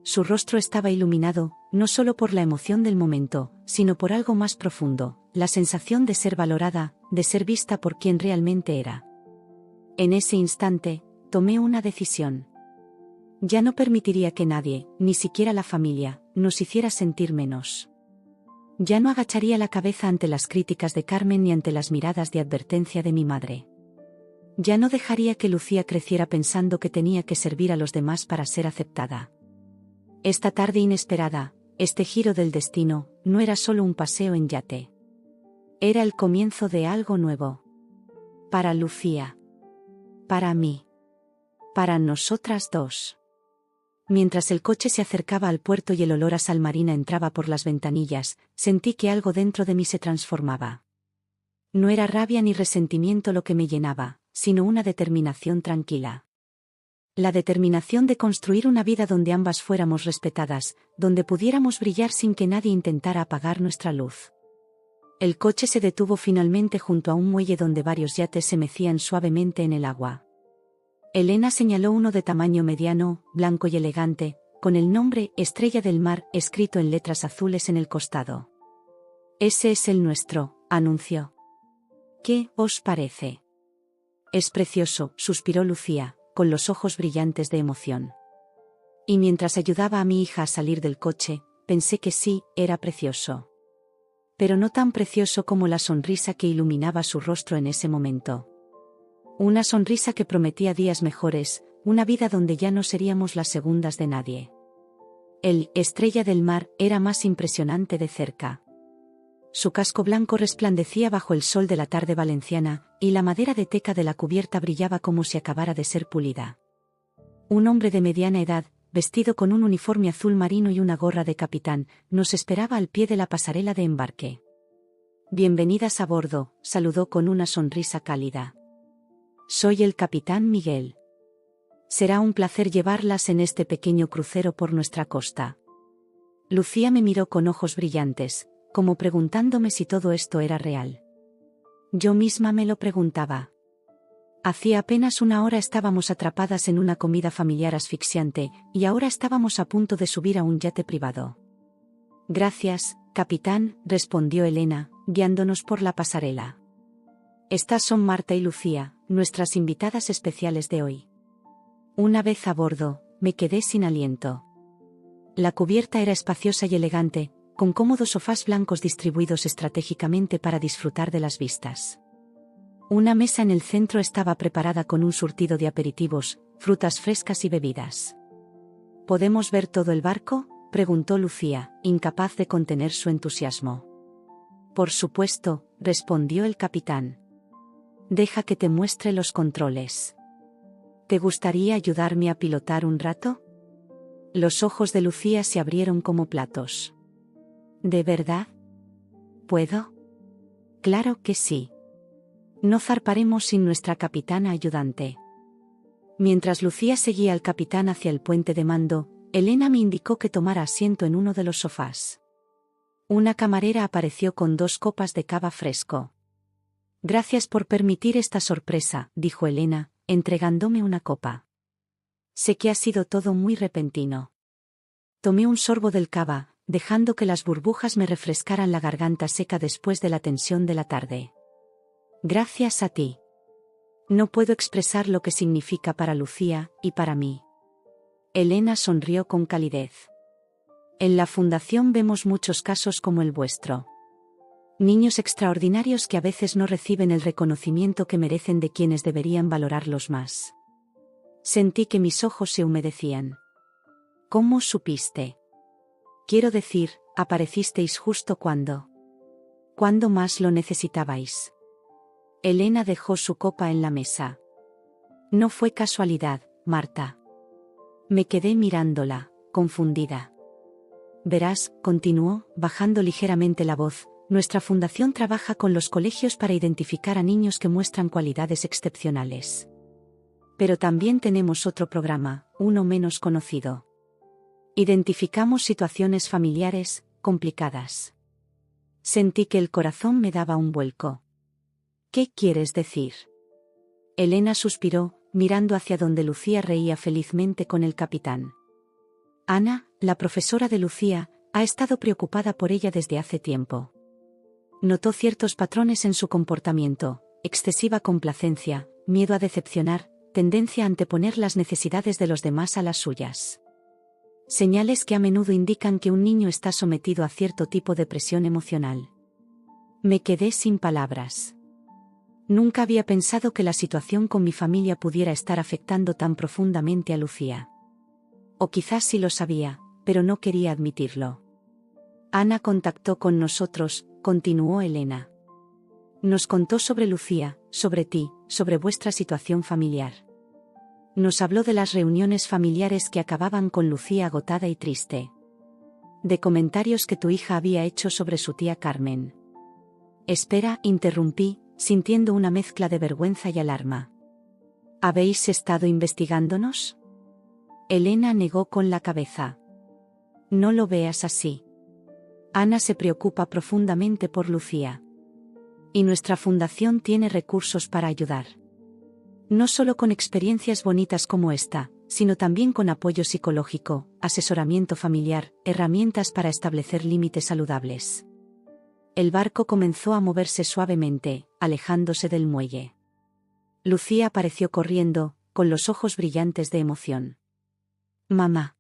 Su rostro estaba iluminado, no solo por la emoción del momento, sino por algo más profundo, la sensación de ser valorada, de ser vista por quien realmente era. En ese instante, tomé una decisión. Ya no permitiría que nadie, ni siquiera la familia, nos hiciera sentir menos. Ya no agacharía la cabeza ante las críticas de Carmen ni ante las miradas de advertencia de mi madre. Ya no dejaría que Lucía creciera pensando que tenía que servir a los demás para ser aceptada. Esta tarde inesperada, este giro del destino, no era solo un paseo en yate. Era el comienzo de algo nuevo. Para Lucía. Para mí. Para nosotras dos. Mientras el coche se acercaba al puerto y el olor a sal marina entraba por las ventanillas, sentí que algo dentro de mí se transformaba. No era rabia ni resentimiento lo que me llenaba, sino una determinación tranquila. La determinación de construir una vida donde ambas fuéramos respetadas, donde pudiéramos brillar sin que nadie intentara apagar nuestra luz. El coche se detuvo finalmente junto a un muelle donde varios yates se mecían suavemente en el agua. Elena señaló uno de tamaño mediano, blanco y elegante, con el nombre Estrella del Mar escrito en letras azules en el costado. Ese es el nuestro, anunció. ¿Qué os parece? Es precioso, suspiró Lucía, con los ojos brillantes de emoción. Y mientras ayudaba a mi hija a salir del coche, pensé que sí, era precioso. Pero no tan precioso como la sonrisa que iluminaba su rostro en ese momento. Una sonrisa que prometía días mejores, una vida donde ya no seríamos las segundas de nadie. El Estrella del Mar era más impresionante de cerca. Su casco blanco resplandecía bajo el sol de la tarde valenciana, y la madera de teca de la cubierta brillaba como si acabara de ser pulida. Un hombre de mediana edad, vestido con un uniforme azul marino y una gorra de capitán, nos esperaba al pie de la pasarela de embarque. Bienvenidas a bordo, saludó con una sonrisa cálida. Soy el capitán Miguel. Será un placer llevarlas en este pequeño crucero por nuestra costa. Lucía me miró con ojos brillantes, como preguntándome si todo esto era real. Yo misma me lo preguntaba. Hacía apenas una hora estábamos atrapadas en una comida familiar asfixiante, y ahora estábamos a punto de subir a un yate privado. Gracias, capitán, respondió Elena, guiándonos por la pasarela. Estas son Marta y Lucía, nuestras invitadas especiales de hoy. Una vez a bordo, me quedé sin aliento. La cubierta era espaciosa y elegante, con cómodos sofás blancos distribuidos estratégicamente para disfrutar de las vistas. Una mesa en el centro estaba preparada con un surtido de aperitivos, frutas frescas y bebidas. ¿Podemos ver todo el barco?, preguntó Lucía, incapaz de contener su entusiasmo. Por supuesto, respondió el capitán. Deja que te muestre los controles. ¿Te gustaría ayudarme a pilotar un rato? Los ojos de Lucía se abrieron como platos. ¿De verdad? ¿Puedo? Claro que sí. No zarparemos sin nuestra capitana ayudante. Mientras Lucía seguía al capitán hacia el puente de mando, Elena me indicó que tomara asiento en uno de los sofás. Una camarera apareció con 2 copas de cava fresco. Gracias por permitir esta sorpresa, dijo Elena, entregándome una copa. Sé que ha sido todo muy repentino. Tomé un sorbo del cava, dejando que las burbujas me refrescaran la garganta seca después de la tensión de la tarde. Gracias a ti. No puedo expresar lo que significa para Lucía y para mí. Elena sonrió con calidez. En la fundación vemos muchos casos como el vuestro. Niños extraordinarios que a veces no reciben el reconocimiento que merecen de quienes deberían valorarlos más. Sentí que mis ojos se humedecían. ¿Cómo supiste? Quiero decir, aparecisteis justo cuando más lo necesitabais. Elena dejó su copa en la mesa. No fue casualidad, Marta. Me quedé mirándola, confundida. Verás, continuó, bajando ligeramente la voz, nuestra fundación trabaja con los colegios para identificar a niños que muestran cualidades excepcionales. Pero también tenemos otro programa, uno menos conocido. Identificamos situaciones familiares, complicadas. Sentí que el corazón me daba un vuelco. ¿Qué quieres decir? Elena suspiró, mirando hacia donde Lucía reía felizmente con el capitán. Ana, la profesora de Lucía, ha estado preocupada por ella desde hace tiempo. Notó ciertos patrones en su comportamiento, excesiva complacencia, miedo a decepcionar, tendencia a anteponer las necesidades de los demás a las suyas. Señales que a menudo indican que un niño está sometido a cierto tipo de presión emocional. Me quedé sin palabras. Nunca había pensado que la situación con mi familia pudiera estar afectando tan profundamente a Lucía. O quizás sí lo sabía, pero no quería admitirlo. Ana contactó con nosotros, continuó Elena. Nos contó sobre Lucía, sobre ti, sobre vuestra situación familiar. Nos habló de las reuniones familiares que acababan con Lucía agotada y triste. De comentarios que tu hija había hecho sobre su tía Carmen. Espera, interrumpí, sintiendo una mezcla de vergüenza y alarma. ¿Habéis estado investigándonos? Elena negó con la cabeza. No lo veas así. Ana se preocupa profundamente por Lucía. Y nuestra fundación tiene recursos para ayudar. No solo con experiencias bonitas como esta, sino también con apoyo psicológico, asesoramiento familiar, herramientas para establecer límites saludables. El barco comenzó a moverse suavemente, alejándose del muelle. Lucía apareció corriendo, con los ojos brillantes de emoción. Mamá.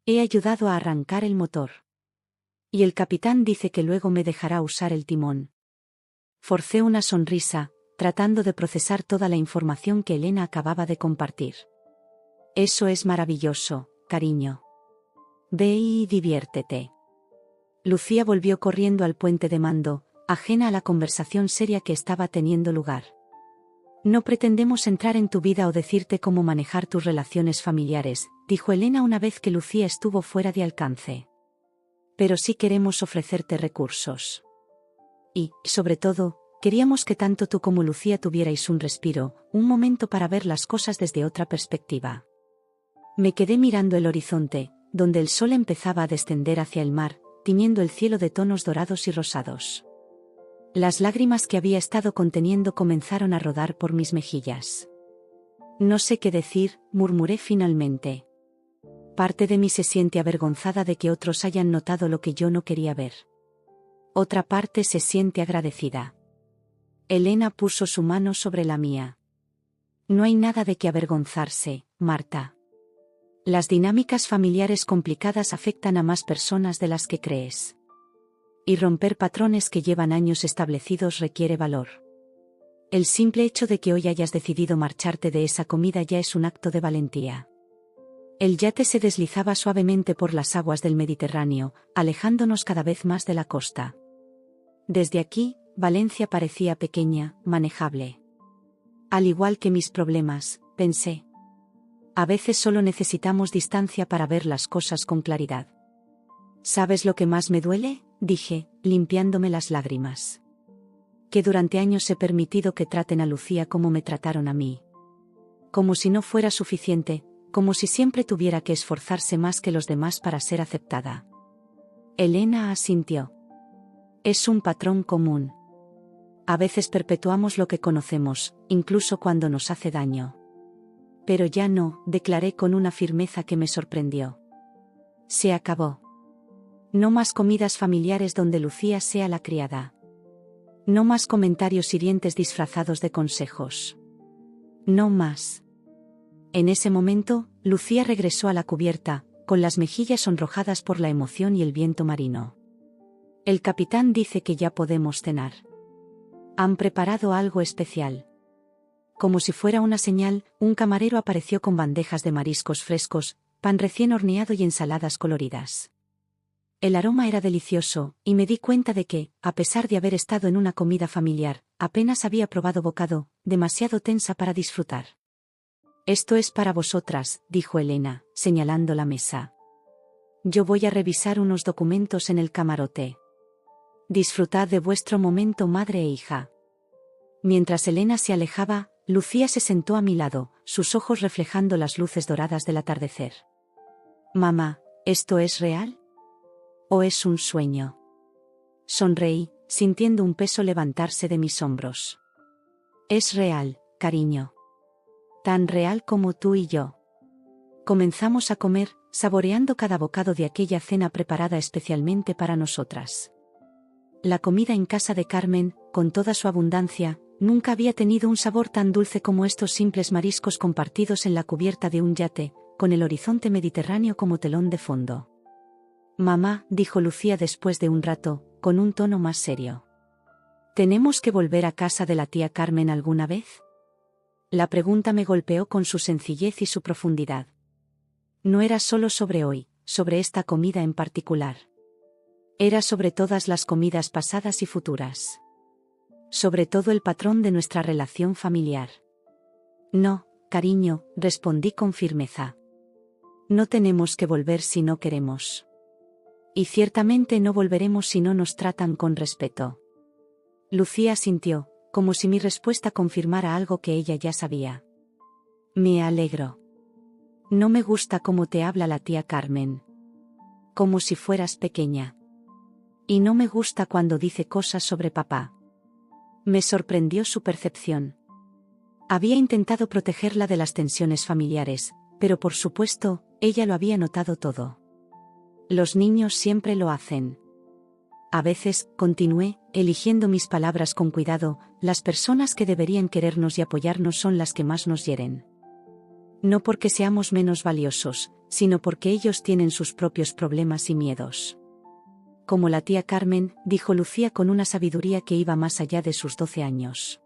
He ayudado a arrancar el motor. Y el capitán dice que luego me dejará usar el timón. Forcé una sonrisa, tratando de procesar toda la información que Elena acababa de compartir. Eso es maravilloso, cariño. Ve y diviértete. Lucía volvió corriendo al puente de mando, ajena a la conversación seria que estaba teniendo lugar. No pretendemos entrar en tu vida o decirte cómo manejar tus relaciones familiares, dijo Elena una vez que Lucía estuvo fuera de alcance. Pero sí queremos ofrecerte recursos. Y, sobre todo, queríamos que tanto tú como Lucía tuvierais un respiro, un momento para ver las cosas desde otra perspectiva. Me quedé mirando el horizonte, donde el sol empezaba a descender hacia el mar, tiñendo el cielo de tonos dorados y rosados. Las lágrimas que había estado conteniendo comenzaron a rodar por mis mejillas. No sé qué decir, murmuré finalmente. Parte de mí se siente avergonzada de que otros hayan notado lo que yo no quería ver. Otra parte se siente agradecida. Elena puso su mano sobre la mía. No hay nada de qué avergonzarse, Marta. Las dinámicas familiares complicadas afectan a más personas de las que crees. Y romper patrones que llevan años establecidos requiere valor. El simple hecho de que hoy hayas decidido marcharte de esa comida ya es un acto de valentía. El yate se deslizaba suavemente por las aguas del Mediterráneo, alejándonos cada vez más de la costa. Desde aquí, Valencia parecía pequeña, manejable. Al igual que mis problemas, pensé. A veces solo necesitamos distancia para ver las cosas con claridad. ¿Sabes lo que más me duele?, dije, limpiándome las lágrimas. Que durante años he permitido que traten a Lucía como me trataron a mí. Como si no fuera suficiente, como si siempre tuviera que esforzarse más que los demás para ser aceptada. Elena asintió. Es un patrón común. A veces perpetuamos lo que conocemos, incluso cuando nos hace daño. Pero ya no, declaré con una firmeza que me sorprendió. Se acabó. No más comidas familiares donde Lucía sea la criada. No más comentarios hirientes disfrazados de consejos. No más. En ese momento, Lucía regresó a la cubierta, con las mejillas sonrojadas por la emoción y el viento marino. El capitán dice que ya podemos cenar. Han preparado algo especial. Como si fuera una señal, un camarero apareció con bandejas de mariscos frescos, pan recién horneado y ensaladas coloridas. El aroma era delicioso, y me di cuenta de que, a pesar de haber estado en una comida familiar, apenas había probado bocado, demasiado tensa para disfrutar. Esto es para vosotras, dijo Elena, señalando la mesa. Yo voy a revisar unos documentos en el camarote. Disfrutad de vuestro momento madre e hija. Mientras Elena se alejaba, Lucía se sentó a mi lado, sus ojos reflejando las luces doradas del atardecer. Mamá, ¿esto es real? ¿O es un sueño? Sonreí, sintiendo un peso levantarse de mis hombros. Es real, cariño. Tan real como tú y yo. Comenzamos a comer, saboreando cada bocado de aquella cena preparada especialmente para nosotras. La comida en casa de Carmen, con toda su abundancia, nunca había tenido un sabor tan dulce como estos simples mariscos compartidos en la cubierta de un yate, con el horizonte mediterráneo como telón de fondo. Mamá, dijo Lucía después de un rato, con un tono más serio. ¿Tenemos que volver a casa de la tía Carmen alguna vez? La pregunta me golpeó con su sencillez y su profundidad. No era solo sobre hoy, sobre esta comida en particular. Era sobre todas las comidas pasadas y futuras. Sobre todo el patrón de nuestra relación familiar. No, cariño, respondí con firmeza. No tenemos que volver si no queremos. Y ciertamente no volveremos si no nos tratan con respeto. Lucía asintió, como si mi respuesta confirmara algo que ella ya sabía. Me alegro. No me gusta cómo te habla la tía Carmen. Como si fueras pequeña. Y no me gusta cuando dice cosas sobre papá. Me sorprendió su percepción. Había intentado protegerla de las tensiones familiares, pero por supuesto, ella lo había notado todo. Los niños siempre lo hacen. A veces, continué, eligiendo mis palabras con cuidado, las personas que deberían querernos y apoyarnos son las que más nos hieren. No porque seamos menos valiosos, sino porque ellos tienen sus propios problemas y miedos. Como la tía Carmen, dijo Lucía con una sabiduría que iba más allá de sus 12 años.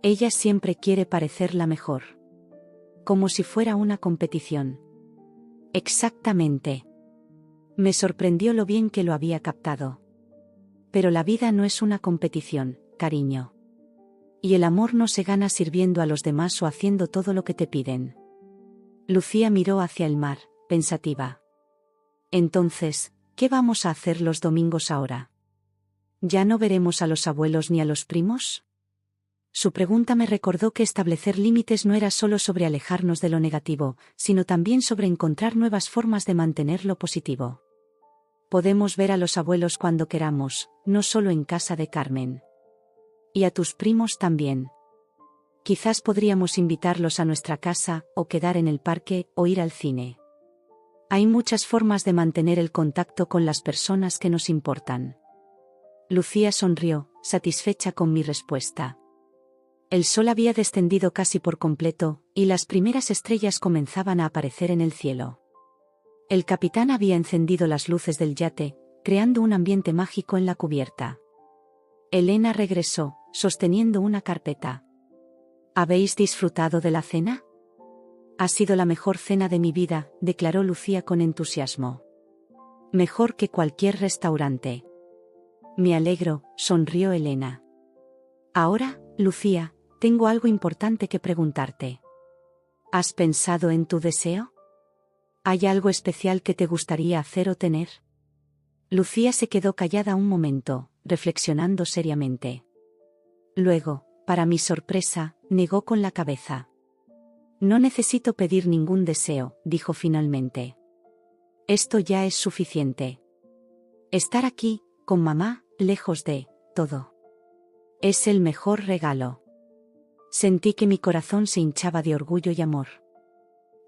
Ella siempre quiere parecer la mejor. Como si fuera una competición. Exactamente. Me sorprendió lo bien que lo había captado. Pero la vida no es una competición, cariño. Y el amor no se gana sirviendo a los demás o haciendo todo lo que te piden. Lucía miró hacia el mar, pensativa. Entonces, ¿qué vamos a hacer los domingos ahora? ¿Ya no veremos a los abuelos ni a los primos? Su pregunta me recordó que establecer límites no era solo sobre alejarnos de lo negativo, sino también sobre encontrar nuevas formas de mantener lo positivo. Podemos ver a los abuelos cuando queramos, no solo en casa de Carmen. Y a tus primos también. Quizás podríamos invitarlos a nuestra casa, o quedar en el parque, o ir al cine. Hay muchas formas de mantener el contacto con las personas que nos importan. Lucía sonrió, satisfecha con mi respuesta. El sol había descendido casi por completo, y las primeras estrellas comenzaban a aparecer en el cielo. El capitán había encendido las luces del yate, creando un ambiente mágico en la cubierta. Elena regresó, sosteniendo una carpeta. ¿Habéis disfrutado de la cena? Ha sido la mejor cena de mi vida, declaró Lucía con entusiasmo. Mejor que cualquier restaurante. Me alegro, sonrió Elena. Ahora, Lucía, tengo algo importante que preguntarte. ¿Has pensado en tu deseo? ¿Hay algo especial que te gustaría hacer o tener? Lucía se quedó callada un momento, reflexionando seriamente. Luego, para mi sorpresa, negó con la cabeza. No necesito pedir ningún deseo, dijo finalmente. Esto ya es suficiente. Estar aquí, con mamá, lejos de todo. Es el mejor regalo. Sentí que mi corazón se hinchaba de orgullo y amor.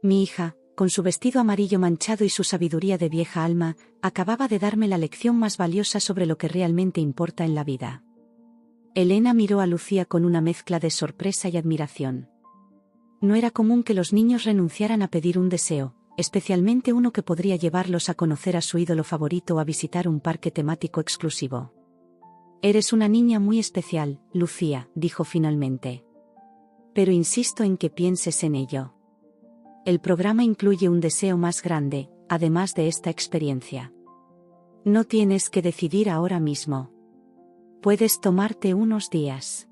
Mi hija, con su vestido amarillo manchado y su sabiduría de vieja alma, acababa de darme la lección más valiosa sobre lo que realmente importa en la vida. Elena miró a Lucía con una mezcla de sorpresa y admiración. No era común que los niños renunciaran a pedir un deseo, especialmente uno que podría llevarlos a conocer a su ídolo favorito o a visitar un parque temático exclusivo. Eres una niña muy especial, Lucía, dijo finalmente. Pero insisto en que pienses en ello. El programa incluye un deseo más grande, además de esta experiencia. No tienes que decidir ahora mismo. Puedes tomarte unos días.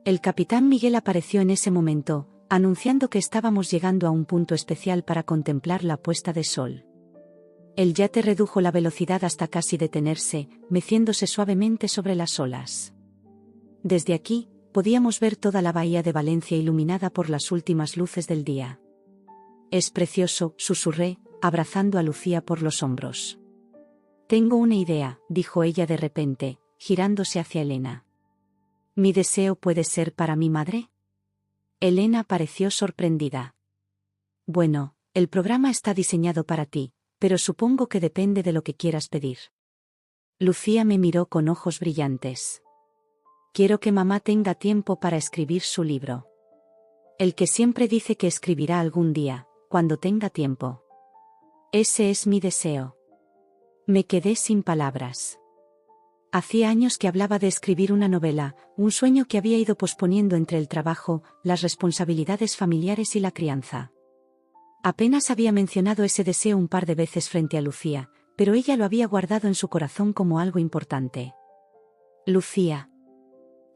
El capitán Miguel apareció en ese momento, anunciando que estábamos llegando a un punto especial para contemplar la puesta de sol. El yate redujo la velocidad hasta casi detenerse, meciéndose suavemente sobre las olas. Desde aquí, podíamos ver toda la bahía de Valencia iluminada por las últimas luces del día. Es precioso, susurré, abrazando a Lucía por los hombros. Tengo una idea, dijo ella de repente, girándose hacia Elena. ¿Mi deseo puede ser para mi madre? Elena pareció sorprendida. Bueno, el programa está diseñado para ti, pero supongo que depende de lo que quieras pedir. Lucía me miró con ojos brillantes. Quiero que mamá tenga tiempo para escribir su libro. El que siempre dice que escribirá algún día, cuando tenga tiempo. Ese es mi deseo. Me quedé sin palabras. Hacía años que hablaba de escribir una novela, un sueño que había ido posponiendo entre el trabajo, las responsabilidades familiares y la crianza. Apenas había mencionado ese deseo un par de veces frente a Lucía, pero ella lo había guardado en su corazón como algo importante. Lucía.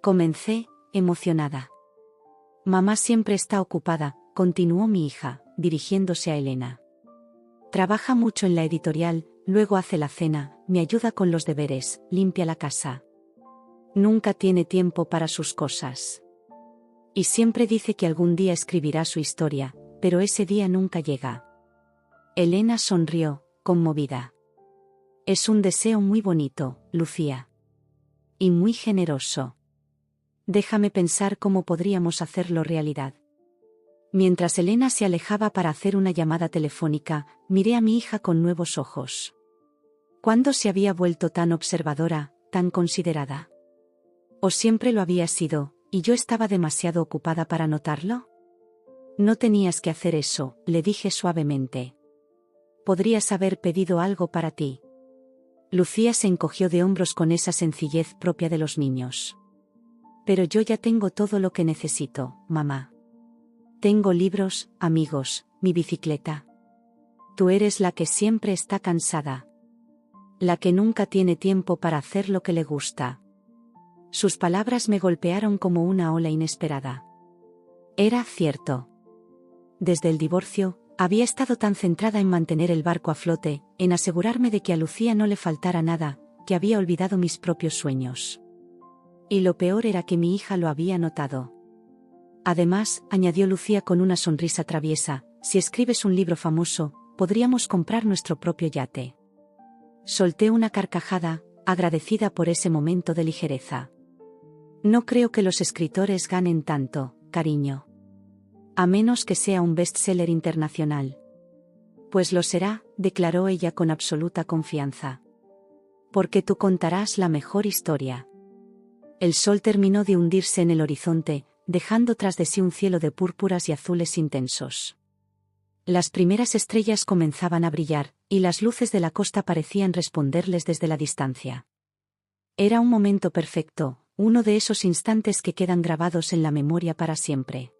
Comencé, emocionada. Mamá siempre está ocupada, continuó mi hija, dirigiéndose a Elena. Trabaja mucho en la editorial, luego hace la cena, me ayuda con los deberes, limpia la casa. Nunca tiene tiempo para sus cosas. Y siempre dice que algún día escribirá su historia, pero ese día nunca llega. Elena sonrió, conmovida. Es un deseo muy bonito, Lucía. Y muy generoso. Déjame pensar cómo podríamos hacerlo realidad. Mientras Elena se alejaba para hacer una llamada telefónica, miré a mi hija con nuevos ojos. ¿Cuándo se había vuelto tan observadora, tan considerada? ¿O siempre lo había sido, y yo estaba demasiado ocupada para notarlo? No tenías que hacer eso, le dije suavemente. Podrías haber pedido algo para ti. Lucía se encogió de hombros con esa sencillez propia de los niños. Pero yo ya tengo todo lo que necesito, mamá. Tengo libros, amigos, mi bicicleta. Tú eres la que siempre está cansada. La que nunca tiene tiempo para hacer lo que le gusta. Sus palabras me golpearon como una ola inesperada. Era cierto. Desde el divorcio, había estado tan centrada en mantener el barco a flote, en asegurarme de que a Lucía no le faltara nada, que había olvidado mis propios sueños. Y lo peor era que mi hija lo había notado. Además, añadió Lucía con una sonrisa traviesa, si escribes un libro famoso, podríamos comprar nuestro propio yate. Solté una carcajada, agradecida por ese momento de ligereza. No creo que los escritores ganen tanto, cariño. A menos que sea un bestseller internacional. Pues lo será, declaró ella con absoluta confianza. Porque tú contarás la mejor historia. El sol terminó de hundirse en el horizonte, dejando tras de sí un cielo de púrpuras y azules intensos. Las primeras estrellas comenzaban a brillar, y las luces de la costa parecían responderles desde la distancia. Era un momento perfecto, uno de esos instantes que quedan grabados en la memoria para siempre.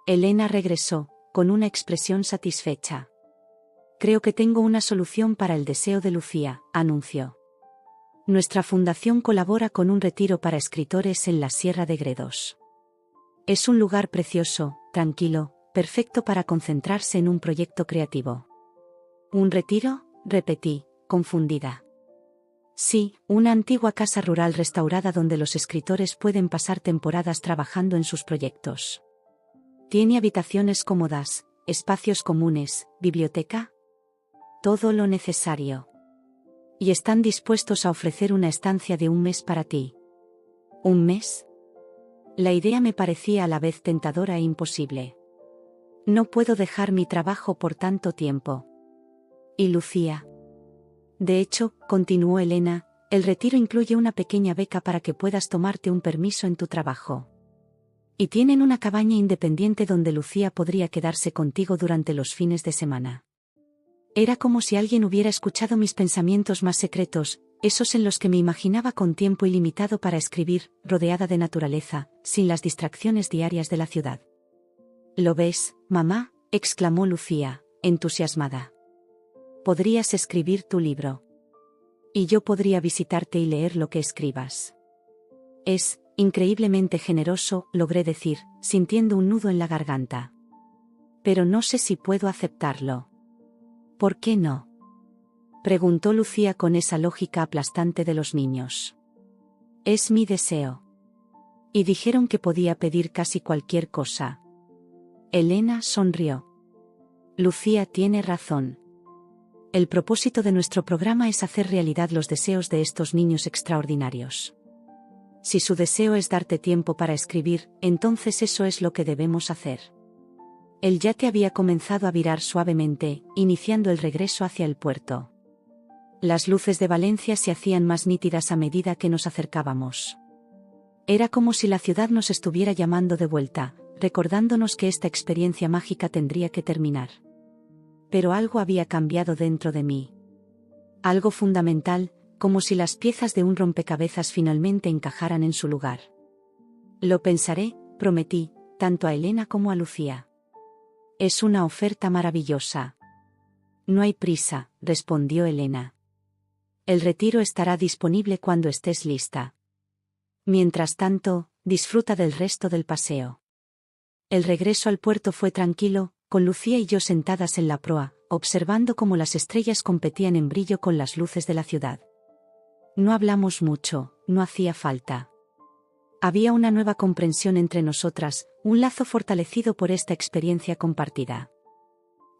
Elena regresó, con una expresión satisfecha. Creo que tengo una solución para el deseo de Lucía, anunció. Nuestra fundación colabora con un retiro para escritores en la Sierra de Gredos. Es un lugar precioso, tranquilo, perfecto para concentrarse en un proyecto creativo. ¿Un retiro?, repetí, confundida. Sí, una antigua casa rural restaurada donde los escritores pueden pasar temporadas trabajando en sus proyectos. Tiene habitaciones cómodas, espacios comunes, biblioteca. Todo lo necesario. Y están dispuestos a ofrecer una estancia de un mes para ti. ¿Un mes? La idea me parecía a la vez tentadora e imposible. No puedo dejar mi trabajo por tanto tiempo. ¿Y Lucía? De hecho, continuó Elena, el retiro incluye una pequeña beca para que puedas tomarte un permiso en tu trabajo. Y tienen una cabaña independiente donde Lucía podría quedarse contigo durante los fines de semana. Era como si alguien hubiera escuchado mis pensamientos más secretos, esos en los que me imaginaba con tiempo ilimitado para escribir, rodeada de naturaleza, sin las distracciones diarias de la ciudad. ¿Lo ves, mamá?, exclamó Lucía, entusiasmada. Podrías escribir tu libro. Y yo podría visitarte y leer lo que escribas. Es increíblemente generoso, logré decir, sintiendo un nudo en la garganta. Pero no sé si puedo aceptarlo. ¿Por qué no?, preguntó Lucía con esa lógica aplastante de los niños. Es mi deseo. Y dijeron que podía pedir casi cualquier cosa. Elena sonrió. Lucía tiene razón. El propósito de nuestro programa es hacer realidad los deseos de estos niños extraordinarios. Si su deseo es darte tiempo para escribir, entonces eso es lo que debemos hacer. El yate había comenzado a virar suavemente, iniciando el regreso hacia el puerto. Las luces de Valencia se hacían más nítidas a medida que nos acercábamos. Era como si la ciudad nos estuviera llamando de vuelta, recordándonos que esta experiencia mágica tendría que terminar. Pero algo había cambiado dentro de mí. Algo fundamental, como si las piezas de un rompecabezas finalmente encajaran en su lugar. Lo pensaré, prometí, tanto a Elena como a Lucía. Es una oferta maravillosa. No hay prisa, respondió Elena. El retiro estará disponible cuando estés lista. Mientras tanto, disfruta del resto del paseo. El regreso al puerto fue tranquilo, con Lucía y yo sentadas en la proa, observando cómo las estrellas competían en brillo con las luces de la ciudad. No hablamos mucho, no hacía falta. Había una nueva comprensión entre nosotras, un lazo fortalecido por esta experiencia compartida.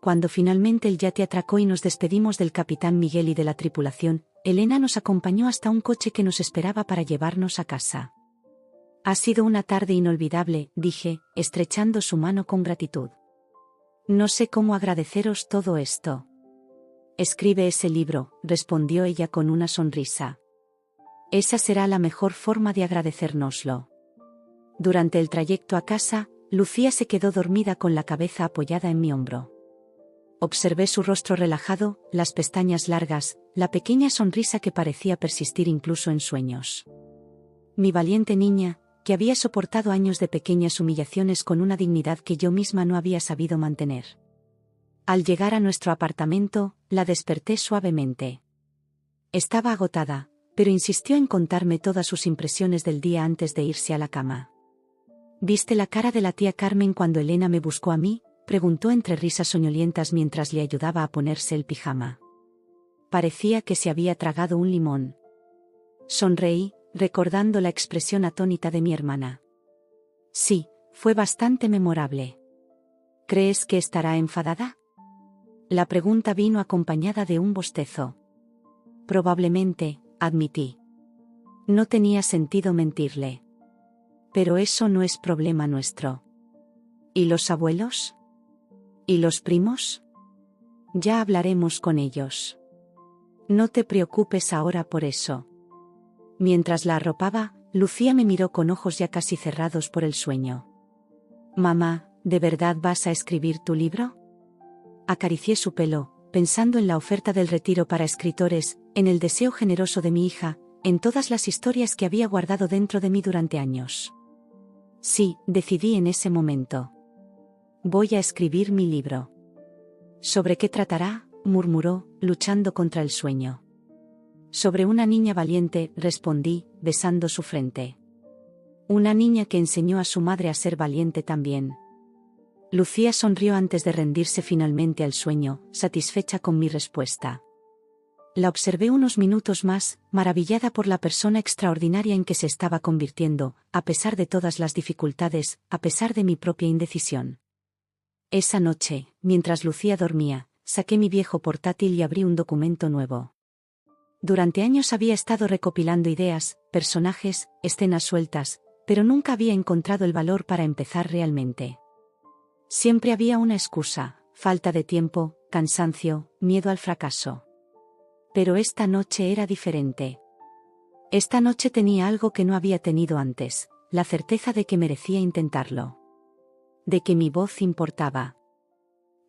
Cuando finalmente el yate atracó y nos despedimos del capitán Miguel y de la tripulación, Elena nos acompañó hasta un coche que nos esperaba para llevarnos a casa. Ha sido una tarde inolvidable, dije, estrechando su mano con gratitud. No sé cómo agradeceros todo esto. Escribe ese libro, respondió ella con una sonrisa. Esa será la mejor forma de agradecérnoslo. Durante el trayecto a casa, Lucía se quedó dormida con la cabeza apoyada en mi hombro. Observé su rostro relajado, las pestañas largas, la pequeña sonrisa que parecía persistir incluso en sueños. Mi valiente niña, que había soportado años de pequeñas humillaciones con una dignidad que yo misma no había sabido mantener. Al llegar a nuestro apartamento, la desperté suavemente. Estaba agotada, pero insistió en contarme todas sus impresiones del día antes de irse a la cama. ¿Viste la cara de la tía Carmen cuando Elena me buscó a mí?, preguntó entre risas soñolientas mientras le ayudaba a ponerse el pijama. Parecía que se había tragado un limón. Sonreí, recordando la expresión atónita de mi hermana. Sí, fue bastante memorable. ¿Crees que estará enfadada? La pregunta vino acompañada de un bostezo. Probablemente, admití. No tenía sentido mentirle. Pero eso no es problema nuestro. ¿Y los abuelos? ¿Y los primos? Ya hablaremos con ellos. No te preocupes ahora por eso. Mientras la arropaba, Lucía me miró con ojos ya casi cerrados por el sueño. Mamá, ¿de verdad vas a escribir tu libro? Acaricié su pelo, pensando en la oferta del retiro para escritores, en el deseo generoso de mi hija, en todas las historias que había guardado dentro de mí durante años. Sí, decidí en ese momento. Voy a escribir mi libro. ¿Sobre qué tratará?, murmuró, luchando contra el sueño. Sobre una niña valiente, respondí, besando su frente. Una niña que enseñó a su madre a ser valiente también. Lucía sonrió antes de rendirse finalmente al sueño, satisfecha con mi respuesta. La observé unos minutos más, maravillada por la persona extraordinaria en que se estaba convirtiendo, a pesar de todas las dificultades, a pesar de mi propia indecisión. Esa noche, mientras Lucía dormía, saqué mi viejo portátil y abrí un documento nuevo. Durante años había estado recopilando ideas, personajes, escenas sueltas, pero nunca había encontrado el valor para empezar realmente. Siempre había una excusa: falta de tiempo, cansancio, miedo al fracaso. Pero esta noche era diferente. Esta noche tenía algo que no había tenido antes, la certeza de que merecía intentarlo. De que mi voz importaba.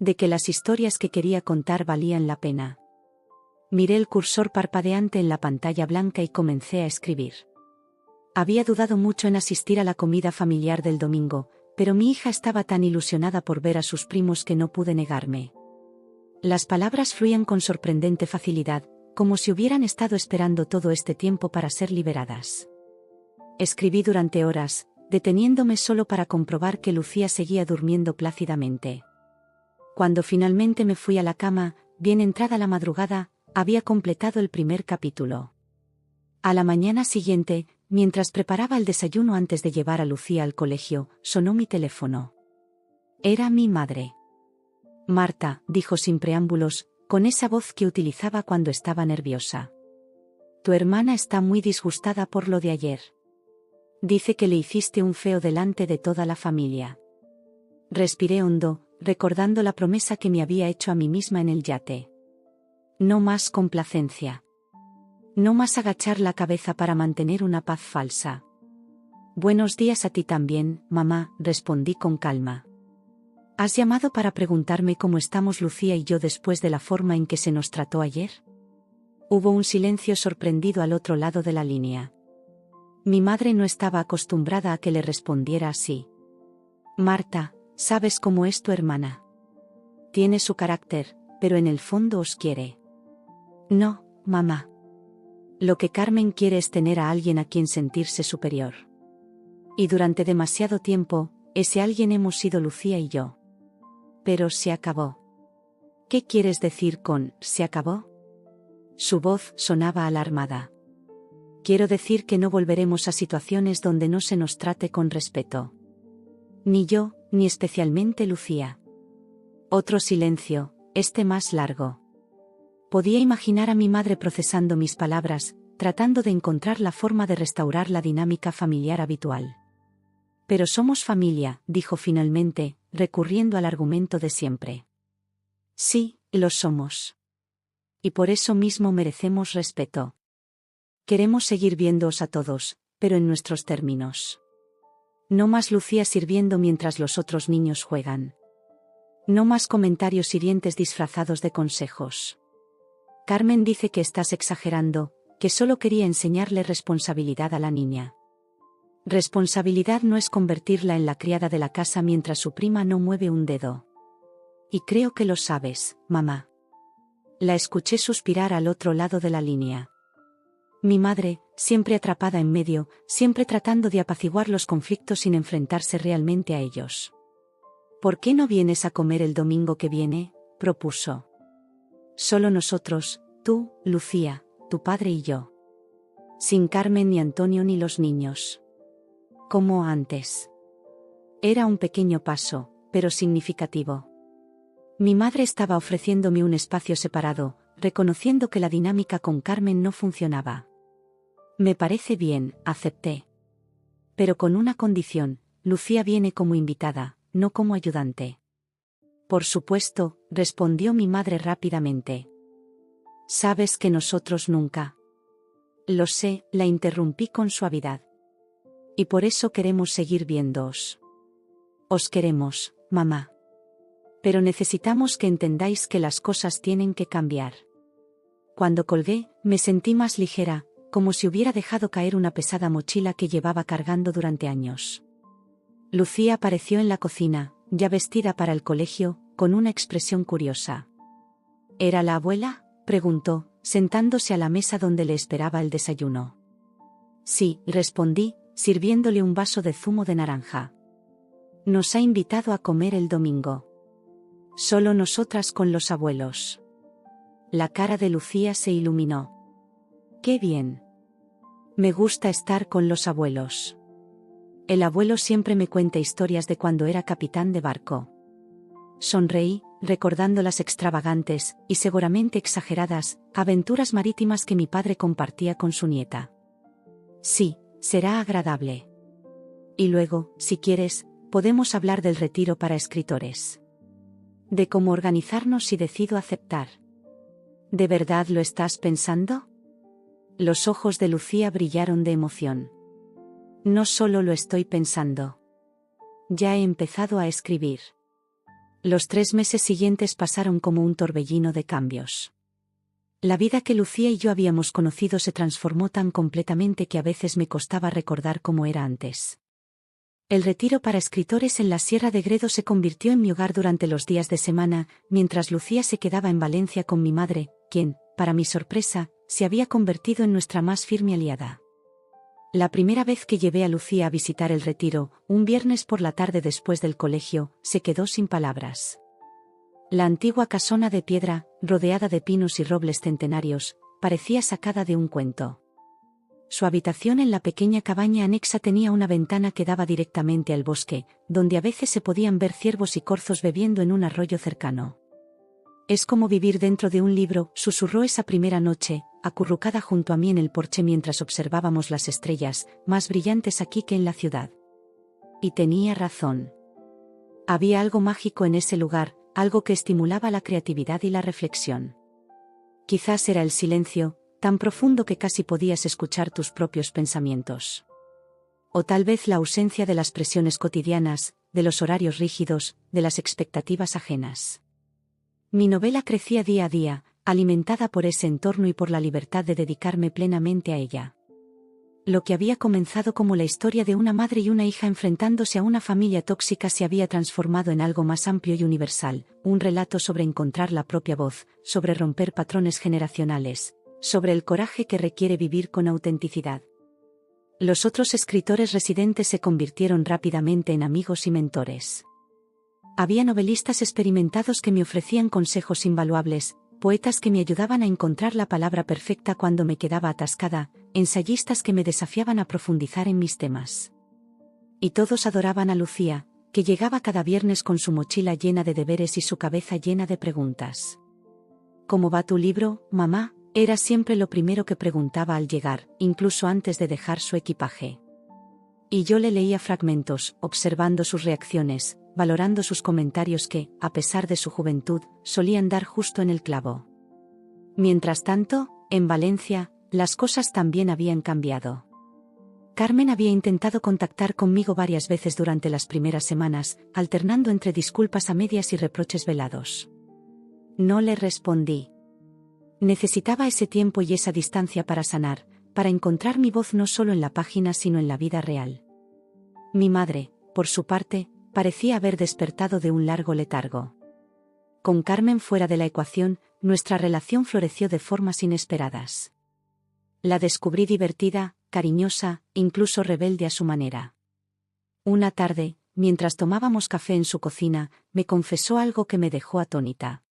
De que las historias que quería contar valían la pena. Miré el cursor parpadeante en la pantalla blanca y comencé a escribir. Había dudado mucho en asistir a la comida familiar del domingo, pero mi hija estaba tan ilusionada por ver a sus primos que no pude negarme. Las palabras fluían con sorprendente facilidad, como si hubieran estado esperando todo este tiempo para ser liberadas. Escribí durante horas, deteniéndome solo para comprobar que Lucía seguía durmiendo plácidamente. Cuando finalmente me fui a la cama, bien entrada la madrugada, había completado el primer capítulo. A la mañana siguiente, mientras preparaba el desayuno antes de llevar a Lucía al colegio, sonó mi teléfono. Era mi madre. Marta, dijo sin preámbulos, con esa voz que utilizaba cuando estaba nerviosa. Tu hermana está muy disgustada por lo de ayer. Dice que le hiciste un feo delante de toda la familia. Respiré hondo, recordando la promesa que me había hecho a mí misma en el yate. No más complacencia. No más agachar la cabeza para mantener una paz falsa. Buenos días a ti también, mamá, respondí con calma. ¿Has llamado para preguntarme cómo estamos Lucía y yo después de la forma en que se nos trató ayer? Hubo un silencio sorprendido al otro lado de la línea. Mi madre no estaba acostumbrada a que le respondiera así. Marta, ¿sabes cómo es tu hermana? Tiene su carácter, pero en el fondo os quiere. No, mamá. Lo que Carmen quiere es tener a alguien a quien sentirse superior. Y durante demasiado tiempo, ese alguien hemos sido Lucía y yo. Pero se acabó. ¿Qué quieres decir con «se acabó»? Su voz sonaba alarmada. Quiero decir que no volveremos a situaciones donde no se nos trate con respeto. Ni yo, ni especialmente Lucía. Otro silencio, este más largo. Podía imaginar a mi madre procesando mis palabras, tratando de encontrar la forma de restaurar la dinámica familiar habitual. Pero somos familia, dijo finalmente, recurriendo al argumento de siempre. Sí, lo somos. Y por eso mismo merecemos respeto. Queremos seguir viéndoos a todos, pero en nuestros términos. No más Lucía sirviendo mientras los otros niños juegan. No más comentarios hirientes disfrazados de consejos. Carmen dice que estás exagerando, que solo quería enseñarle responsabilidad a la niña. Responsabilidad no es convertirla en la criada de la casa mientras su prima no mueve un dedo. Y creo que lo sabes, mamá. La escuché suspirar al otro lado de la línea. Mi madre, siempre atrapada en medio, siempre tratando de apaciguar los conflictos sin enfrentarse realmente a ellos. ¿Por qué no vienes a comer el domingo que viene?, propuso. Solo nosotros, tú, Lucía, tu padre y yo. Sin Carmen ni Antonio ni los niños. Como antes. Era un pequeño paso, pero significativo. Mi madre estaba ofreciéndome un espacio separado, reconociendo que la dinámica con Carmen no funcionaba. Me parece bien, acepté. Pero con una condición: Lucía viene como invitada, no como ayudante. Por supuesto, respondió mi madre rápidamente. Sabes que nosotros nunca. Lo sé, la interrumpí con suavidad. Y por eso queremos seguir viéndoos. Os queremos, mamá. Pero necesitamos que entendáis que las cosas tienen que cambiar. Cuando colgué, me sentí más ligera, como si hubiera dejado caer una pesada mochila que llevaba cargando durante años. Lucía apareció en la cocina, ya vestida para el colegio, con una expresión curiosa. ¿Era la abuela?, preguntó, sentándose a la mesa donde le esperaba el desayuno. Sí, respondí, sirviéndole un vaso de zumo de naranja. Nos ha invitado a comer el domingo. Solo nosotras con los abuelos. La cara de Lucía se iluminó. ¡Qué bien! Me gusta estar con los abuelos. El abuelo siempre me cuenta historias de cuando era capitán de barco. Sonreí, recordando las extravagantes, y seguramente exageradas, aventuras marítimas que mi padre compartía con su nieta. Sí, será agradable. Y luego, si quieres, podemos hablar del retiro para escritores. De cómo organizarnos si decido aceptar. ¿De verdad lo estás pensando? Los ojos de Lucía brillaron de emoción. No solo lo estoy pensando. Ya he empezado a escribir. Los 3 meses siguientes pasaron como un torbellino de cambios. La vida que Lucía y yo habíamos conocido se transformó tan completamente que a veces me costaba recordar cómo era antes. El retiro para escritores en la Sierra de Gredo se convirtió en mi hogar durante los días de semana, mientras Lucía se quedaba en Valencia con mi madre, quien, para mi sorpresa, se había convertido en nuestra más firme aliada. La primera vez que llevé a Lucía a visitar el retiro, un viernes por la tarde después del colegio, se quedó sin palabras. La antigua casona de piedra, rodeada de pinos y robles centenarios, parecía sacada de un cuento. Su habitación en la pequeña cabaña anexa tenía una ventana que daba directamente al bosque, donde a veces se podían ver ciervos y corzos bebiendo en un arroyo cercano. Es como vivir dentro de un libro, susurró esa primera noche, acurrucada junto a mí en el porche mientras observábamos las estrellas, más brillantes aquí que en la ciudad. Y tenía razón. Había algo mágico en ese lugar, algo que estimulaba la creatividad y la reflexión. Quizás era el silencio, tan profundo que casi podías escuchar tus propios pensamientos. O tal vez la ausencia de las presiones cotidianas, de los horarios rígidos, de las expectativas ajenas. Mi novela crecía día a día, alimentada por ese entorno y por la libertad de dedicarme plenamente a ella. Lo que había comenzado como la historia de una madre y una hija enfrentándose a una familia tóxica se había transformado en algo más amplio y universal, un relato sobre encontrar la propia voz, sobre romper patrones generacionales, sobre el coraje que requiere vivir con autenticidad. Los otros escritores residentes se convirtieron rápidamente en amigos y mentores. Había novelistas experimentados que me ofrecían consejos invaluables, poetas que me ayudaban a encontrar la palabra perfecta cuando me quedaba atascada, ensayistas que me desafiaban a profundizar en mis temas. Y todos adoraban a Lucía, que llegaba cada viernes con su mochila llena de deberes y su cabeza llena de preguntas. ¿Cómo va tu libro, mamá?, era siempre lo primero que preguntaba al llegar, incluso antes de dejar su equipaje. Y yo le leía fragmentos, observando sus reacciones, valorando sus comentarios que, a pesar de su juventud, solían dar justo en el clavo. Mientras tanto, en Valencia, las cosas también habían cambiado. Carmen había intentado contactar conmigo varias veces durante las primeras semanas, alternando entre disculpas a medias y reproches velados. No le respondí. Necesitaba ese tiempo y esa distancia para sanar, para encontrar mi voz no solo en la página sino en la vida real. Mi madre, por su parte, parecía haber despertado de un largo letargo. Con Carmen fuera de la ecuación, nuestra relación floreció de formas inesperadas. La descubrí divertida, cariñosa, incluso rebelde a su manera. Una tarde, mientras tomábamos café en su cocina, me confesó algo que me dejó atónita.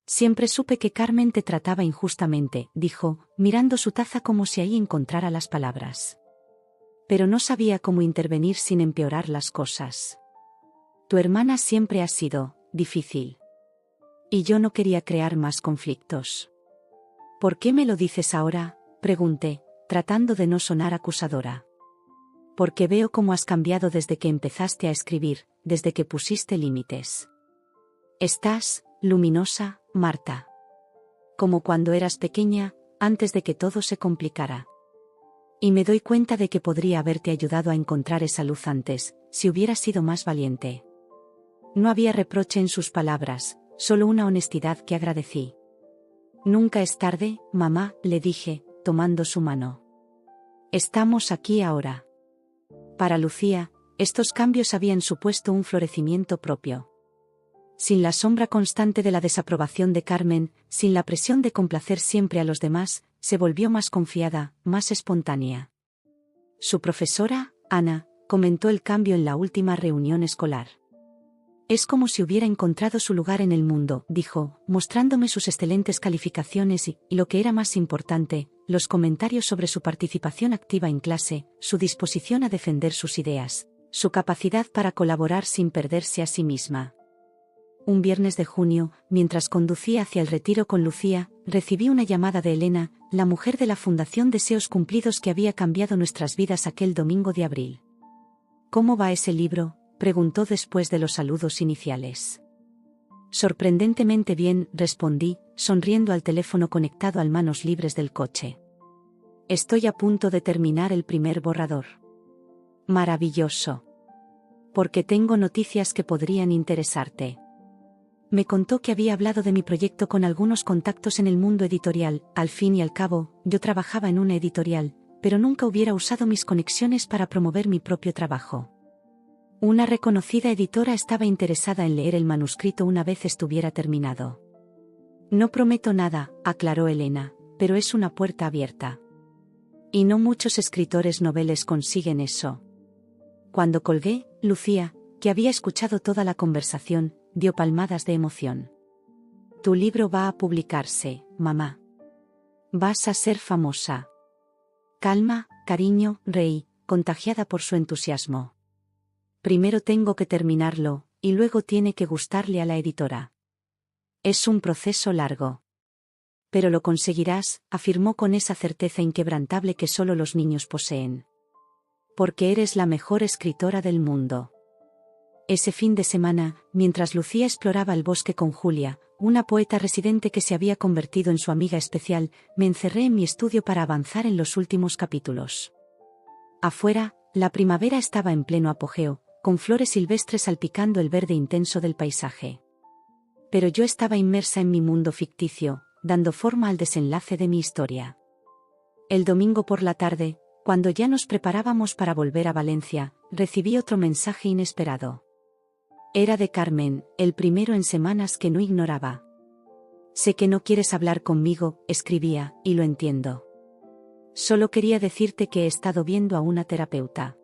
Siempre supe que Carmen te trataba injustamente, dijo, mirando su taza como si ahí encontrara las palabras. Pero no sabía cómo intervenir sin empeorar las cosas. Tu hermana siempre ha sido difícil. Y yo no quería crear más conflictos. ¿Por qué me lo dices ahora?, pregunté, tratando de no sonar acusadora. Porque veo cómo has cambiado desde que empezaste a escribir, desde que pusiste límites. Estás luminosa, Marta. como cuando eras pequeña, antes de que todo se complicara. Y me doy cuenta de que podría haberte ayudado a encontrar esa luz antes, si hubieras sido más valiente. No había reproche en sus palabras, solo una honestidad que agradecí. Nunca es tarde, mamá, le dije, tomando su mano. Estamos aquí ahora. Para Lucía, estos cambios habían supuesto un florecimiento propio. Sin la sombra constante de la desaprobación de Carmen, sin la presión de complacer siempre a los demás, se volvió más confiada, más espontánea. Su profesora, Ana, comentó el cambio en la última reunión escolar. Es como si hubiera encontrado su lugar en el mundo, dijo, mostrándome sus excelentes calificaciones y, lo que era más importante, los comentarios sobre su participación activa en clase, su disposición a defender sus ideas, su capacidad para colaborar sin perderse a sí misma. Un viernes de junio, mientras conducía hacia el retiro con Lucía, recibí una llamada de Elena, la mujer de la Fundación Deseos Cumplidos que había cambiado nuestras vidas aquel domingo de abril. ¿Cómo va ese libro?, preguntó después de los saludos iniciales. Sorprendentemente bien, respondí, sonriendo al teléfono conectado al manos libres del coche. Estoy a punto de terminar el primer borrador. Maravilloso. Porque tengo noticias que podrían interesarte. Me contó que había hablado de mi proyecto con algunos contactos en el mundo editorial. Al fin y al cabo, yo trabajaba en una editorial, pero nunca hubiera usado mis conexiones para promover mi propio trabajo. Una reconocida editora estaba interesada en leer el manuscrito una vez estuviera terminado. No prometo nada, aclaró Elena, pero es una puerta abierta. Y no muchos escritores noveles consiguen eso. Cuando colgué, Lucía, que había escuchado toda la conversación, dio palmadas de emoción. Tu libro va a publicarse, mamá. Vas a ser famosa. Calma, cariño, reí, contagiada por su entusiasmo. Primero tengo que terminarlo, y luego tiene que gustarle a la editora. Es un proceso largo. Pero lo conseguirás, afirmó con esa certeza inquebrantable que solo los niños poseen. Porque eres la mejor escritora del mundo. Ese fin de semana, mientras Lucía exploraba el bosque con Julia, una poeta residente que se había convertido en su amiga especial, me encerré en mi estudio para avanzar en los últimos capítulos. Afuera, la primavera estaba en pleno apogeo, con flores silvestres salpicando el verde intenso del paisaje. Pero yo estaba inmersa en mi mundo ficticio, dando forma al desenlace de mi historia. El domingo por la tarde, cuando ya nos preparábamos para volver a Valencia, recibí otro mensaje inesperado. Era de Carmen, el primero en semanas que no ignoraba. Sé que no quieres hablar conmigo, escribía, y lo entiendo. Solo quería decirte que he estado viendo a una terapeuta.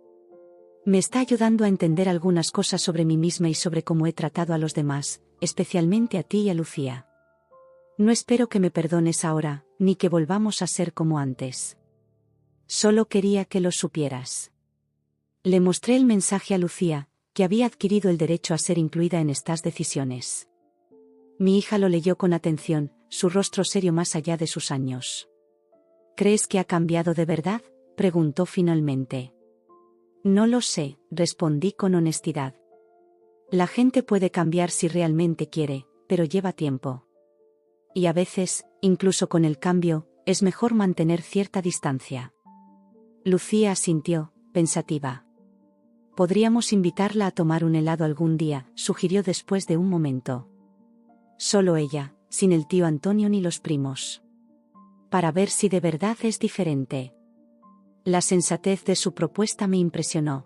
Me está ayudando a entender algunas cosas sobre mí misma y sobre cómo he tratado a los demás, especialmente a ti y a Lucía. No espero que me perdones ahora, ni que volvamos a ser como antes. Solo quería que lo supieras. Le mostré el mensaje a Lucía, que había adquirido el derecho a ser incluida en estas decisiones. Mi hija lo leyó con atención, su rostro serio más allá de sus años. ¿Crees que ha cambiado de verdad?, preguntó finalmente. No lo sé, respondí con honestidad. La gente puede cambiar si realmente quiere, pero lleva tiempo. Y a veces, incluso con el cambio, es mejor mantener cierta distancia. Lucía asintió, pensativa. Podríamos invitarla a tomar un helado algún día, sugirió después de un momento. Solo ella, sin el tío Antonio ni los primos. Para ver si de verdad es diferente. La sensatez de su propuesta me impresionó.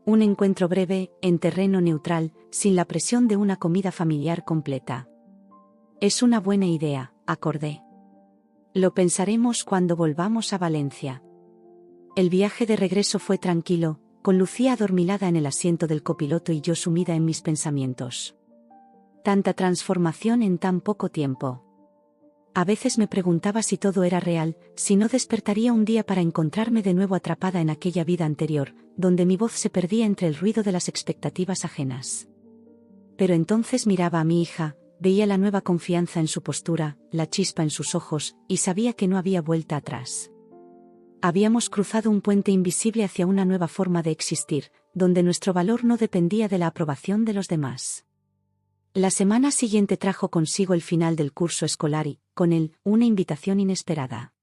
Un encuentro breve, en terreno neutral, sin la presión de una comida familiar completa. Es una buena idea, acordé. Lo pensaremos cuando volvamos a Valencia. El viaje de regreso fue tranquilo, con Lucía adormilada en el asiento del copiloto y yo sumida en mis pensamientos. Tanta transformación en tan poco tiempo. A veces me preguntaba si todo era real, si no despertaría un día para encontrarme de nuevo atrapada en aquella vida anterior, donde mi voz se perdía entre el ruido de las expectativas ajenas. Pero entonces miraba a mi hija, veía la nueva confianza en su postura, la chispa en sus ojos, y sabía que no había vuelta atrás. Habíamos cruzado un puente invisible hacia una nueva forma de existir, donde nuestro valor no dependía de la aprobación de los demás. La semana siguiente trajo consigo el final del curso escolar y, con él, una invitación inesperada.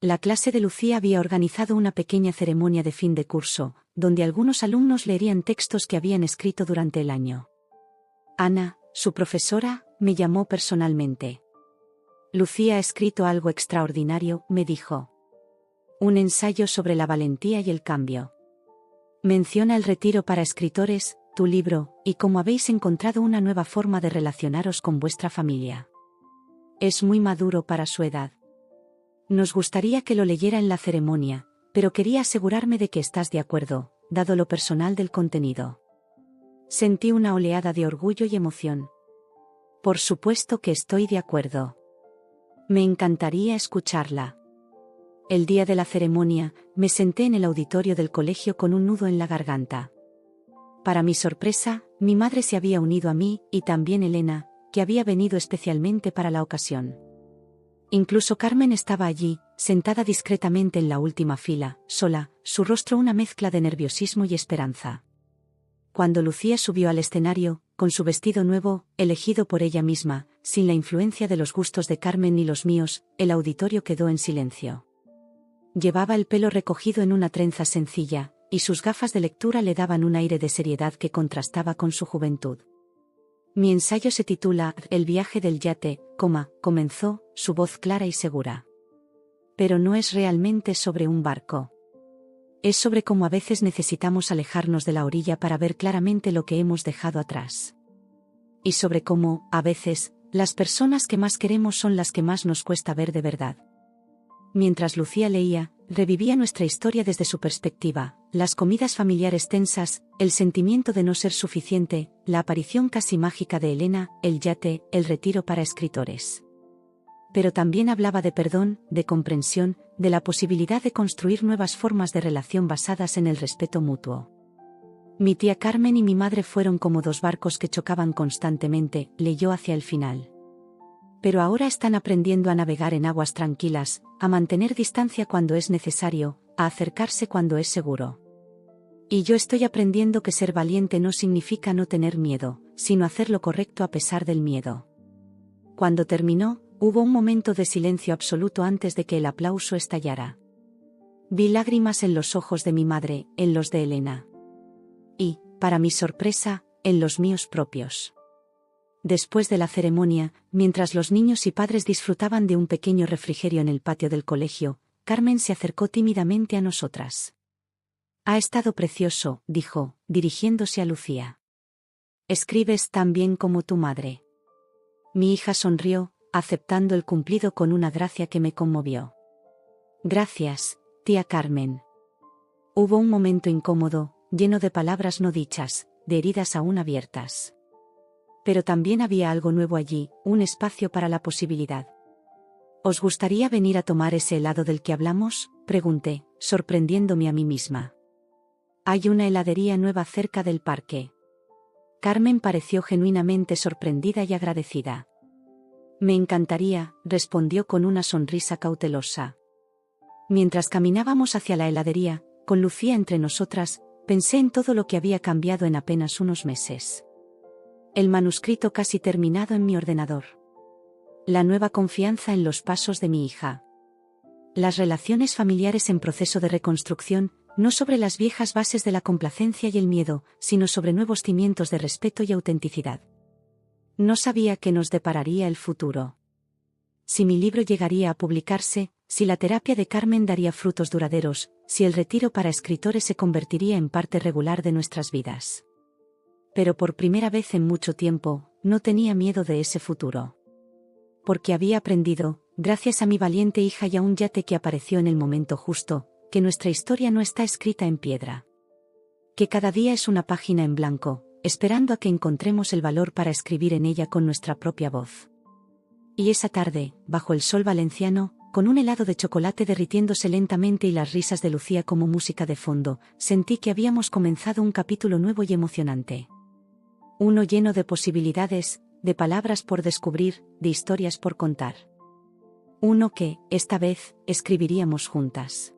La clase de Lucía había organizado una pequeña ceremonia de fin de curso, donde algunos alumnos leerían textos que habían escrito durante el año. Ana, su profesora, me llamó personalmente. Lucía ha escrito algo extraordinario, me dijo. Un ensayo sobre la valentía y el cambio. Menciona el retiro para escritores, tu libro, y cómo habéis encontrado una nueva forma de relacionaros con vuestra familia. Es muy maduro para su edad. Nos gustaría que lo leyera en la ceremonia, pero quería asegurarme de que estás de acuerdo, dado lo personal del contenido. Sentí una oleada de orgullo y emoción. Por supuesto que estoy de acuerdo. Me encantaría escucharla. El día de la ceremonia, me senté en el auditorio del colegio con un nudo en la garganta. Para mi sorpresa, mi madre se había unido a mí, y también Elena, que había venido especialmente para la ocasión. Incluso Carmen estaba allí, sentada discretamente en la última fila, sola, su rostro una mezcla de nerviosismo y esperanza. Cuando Lucía subió al escenario, con su vestido nuevo, elegido por ella misma, sin la influencia de los gustos de Carmen ni los míos, el auditorio quedó en silencio. Llevaba el pelo recogido en una trenza sencilla, y sus gafas de lectura le daban un aire de seriedad que contrastaba con su juventud. Mi ensayo se titula El viaje del yate, comenzó, su voz clara y segura. Pero no es realmente sobre un barco. Es sobre cómo a veces necesitamos alejarnos de la orilla para ver claramente lo que hemos dejado atrás. Y sobre cómo, a veces, las personas que más queremos son las que más nos cuesta ver de verdad. Mientras Lucía leía, revivía nuestra historia desde su perspectiva, las comidas familiares tensas, el sentimiento de no ser suficiente, la aparición casi mágica de Elena, el yate, el retiro para escritores. Pero también hablaba de perdón, de comprensión, de la posibilidad de construir nuevas formas de relación basadas en el respeto mutuo. Mi tía Carmen y mi madre fueron como dos barcos que chocaban constantemente, leyó hacia el final. Pero ahora están aprendiendo a navegar en aguas tranquilas, a mantener distancia cuando es necesario, a acercarse cuando es seguro. Y yo estoy aprendiendo que ser valiente no significa no tener miedo, sino hacer lo correcto a pesar del miedo. Cuando terminó, hubo un momento de silencio absoluto antes de que el aplauso estallara. Vi lágrimas en los ojos de mi madre, en los de Elena. Y, para mi sorpresa, en los míos propios. Después de la ceremonia, mientras los niños y padres disfrutaban de un pequeño refrigerio en el patio del colegio, Carmen se acercó tímidamente a nosotras. Ha estado precioso, dijo, dirigiéndose a Lucía. Escribes tan bien como tu madre. Mi hija sonrió, aceptando el cumplido con una gracia que me conmovió. Gracias, tía Carmen. Hubo un momento incómodo, lleno de palabras no dichas, de heridas aún abiertas. Pero también había algo nuevo allí, un espacio para la posibilidad. ¿Os gustaría venir a tomar ese helado del que hablamos?, pregunté, sorprendiéndome a mí misma. Hay una heladería nueva cerca del parque. Carmen pareció genuinamente sorprendida y agradecida. Me encantaría, respondió con una sonrisa cautelosa. Mientras caminábamos hacia la heladería, con Lucía entre nosotras, pensé en todo lo que había cambiado en apenas unos meses. El manuscrito casi terminado en mi ordenador. La nueva confianza en los pasos de mi hija. Las relaciones familiares en proceso de reconstrucción, no sobre las viejas bases de la complacencia y el miedo, sino sobre nuevos cimientos de respeto y autenticidad. No sabía qué nos depararía el futuro. Si mi libro llegaría a publicarse, si la terapia de Carmen daría frutos duraderos, si el retiro para escritores se convertiría en parte regular de nuestras vidas. Pero por primera vez en mucho tiempo, no tenía miedo de ese futuro. Porque había aprendido, gracias a mi valiente hija y a un yate que apareció en el momento justo, que nuestra historia no está escrita en piedra. Que cada día es una página en blanco, esperando a que encontremos el valor para escribir en ella con nuestra propia voz. Y esa tarde, bajo el sol valenciano, con un helado de chocolate derritiéndose lentamente y las risas de Lucía como música de fondo, sentí que habíamos comenzado un capítulo nuevo y emocionante. Uno lleno de posibilidades, de palabras por descubrir, de historias por contar. Uno que, esta vez, escribiríamos juntas.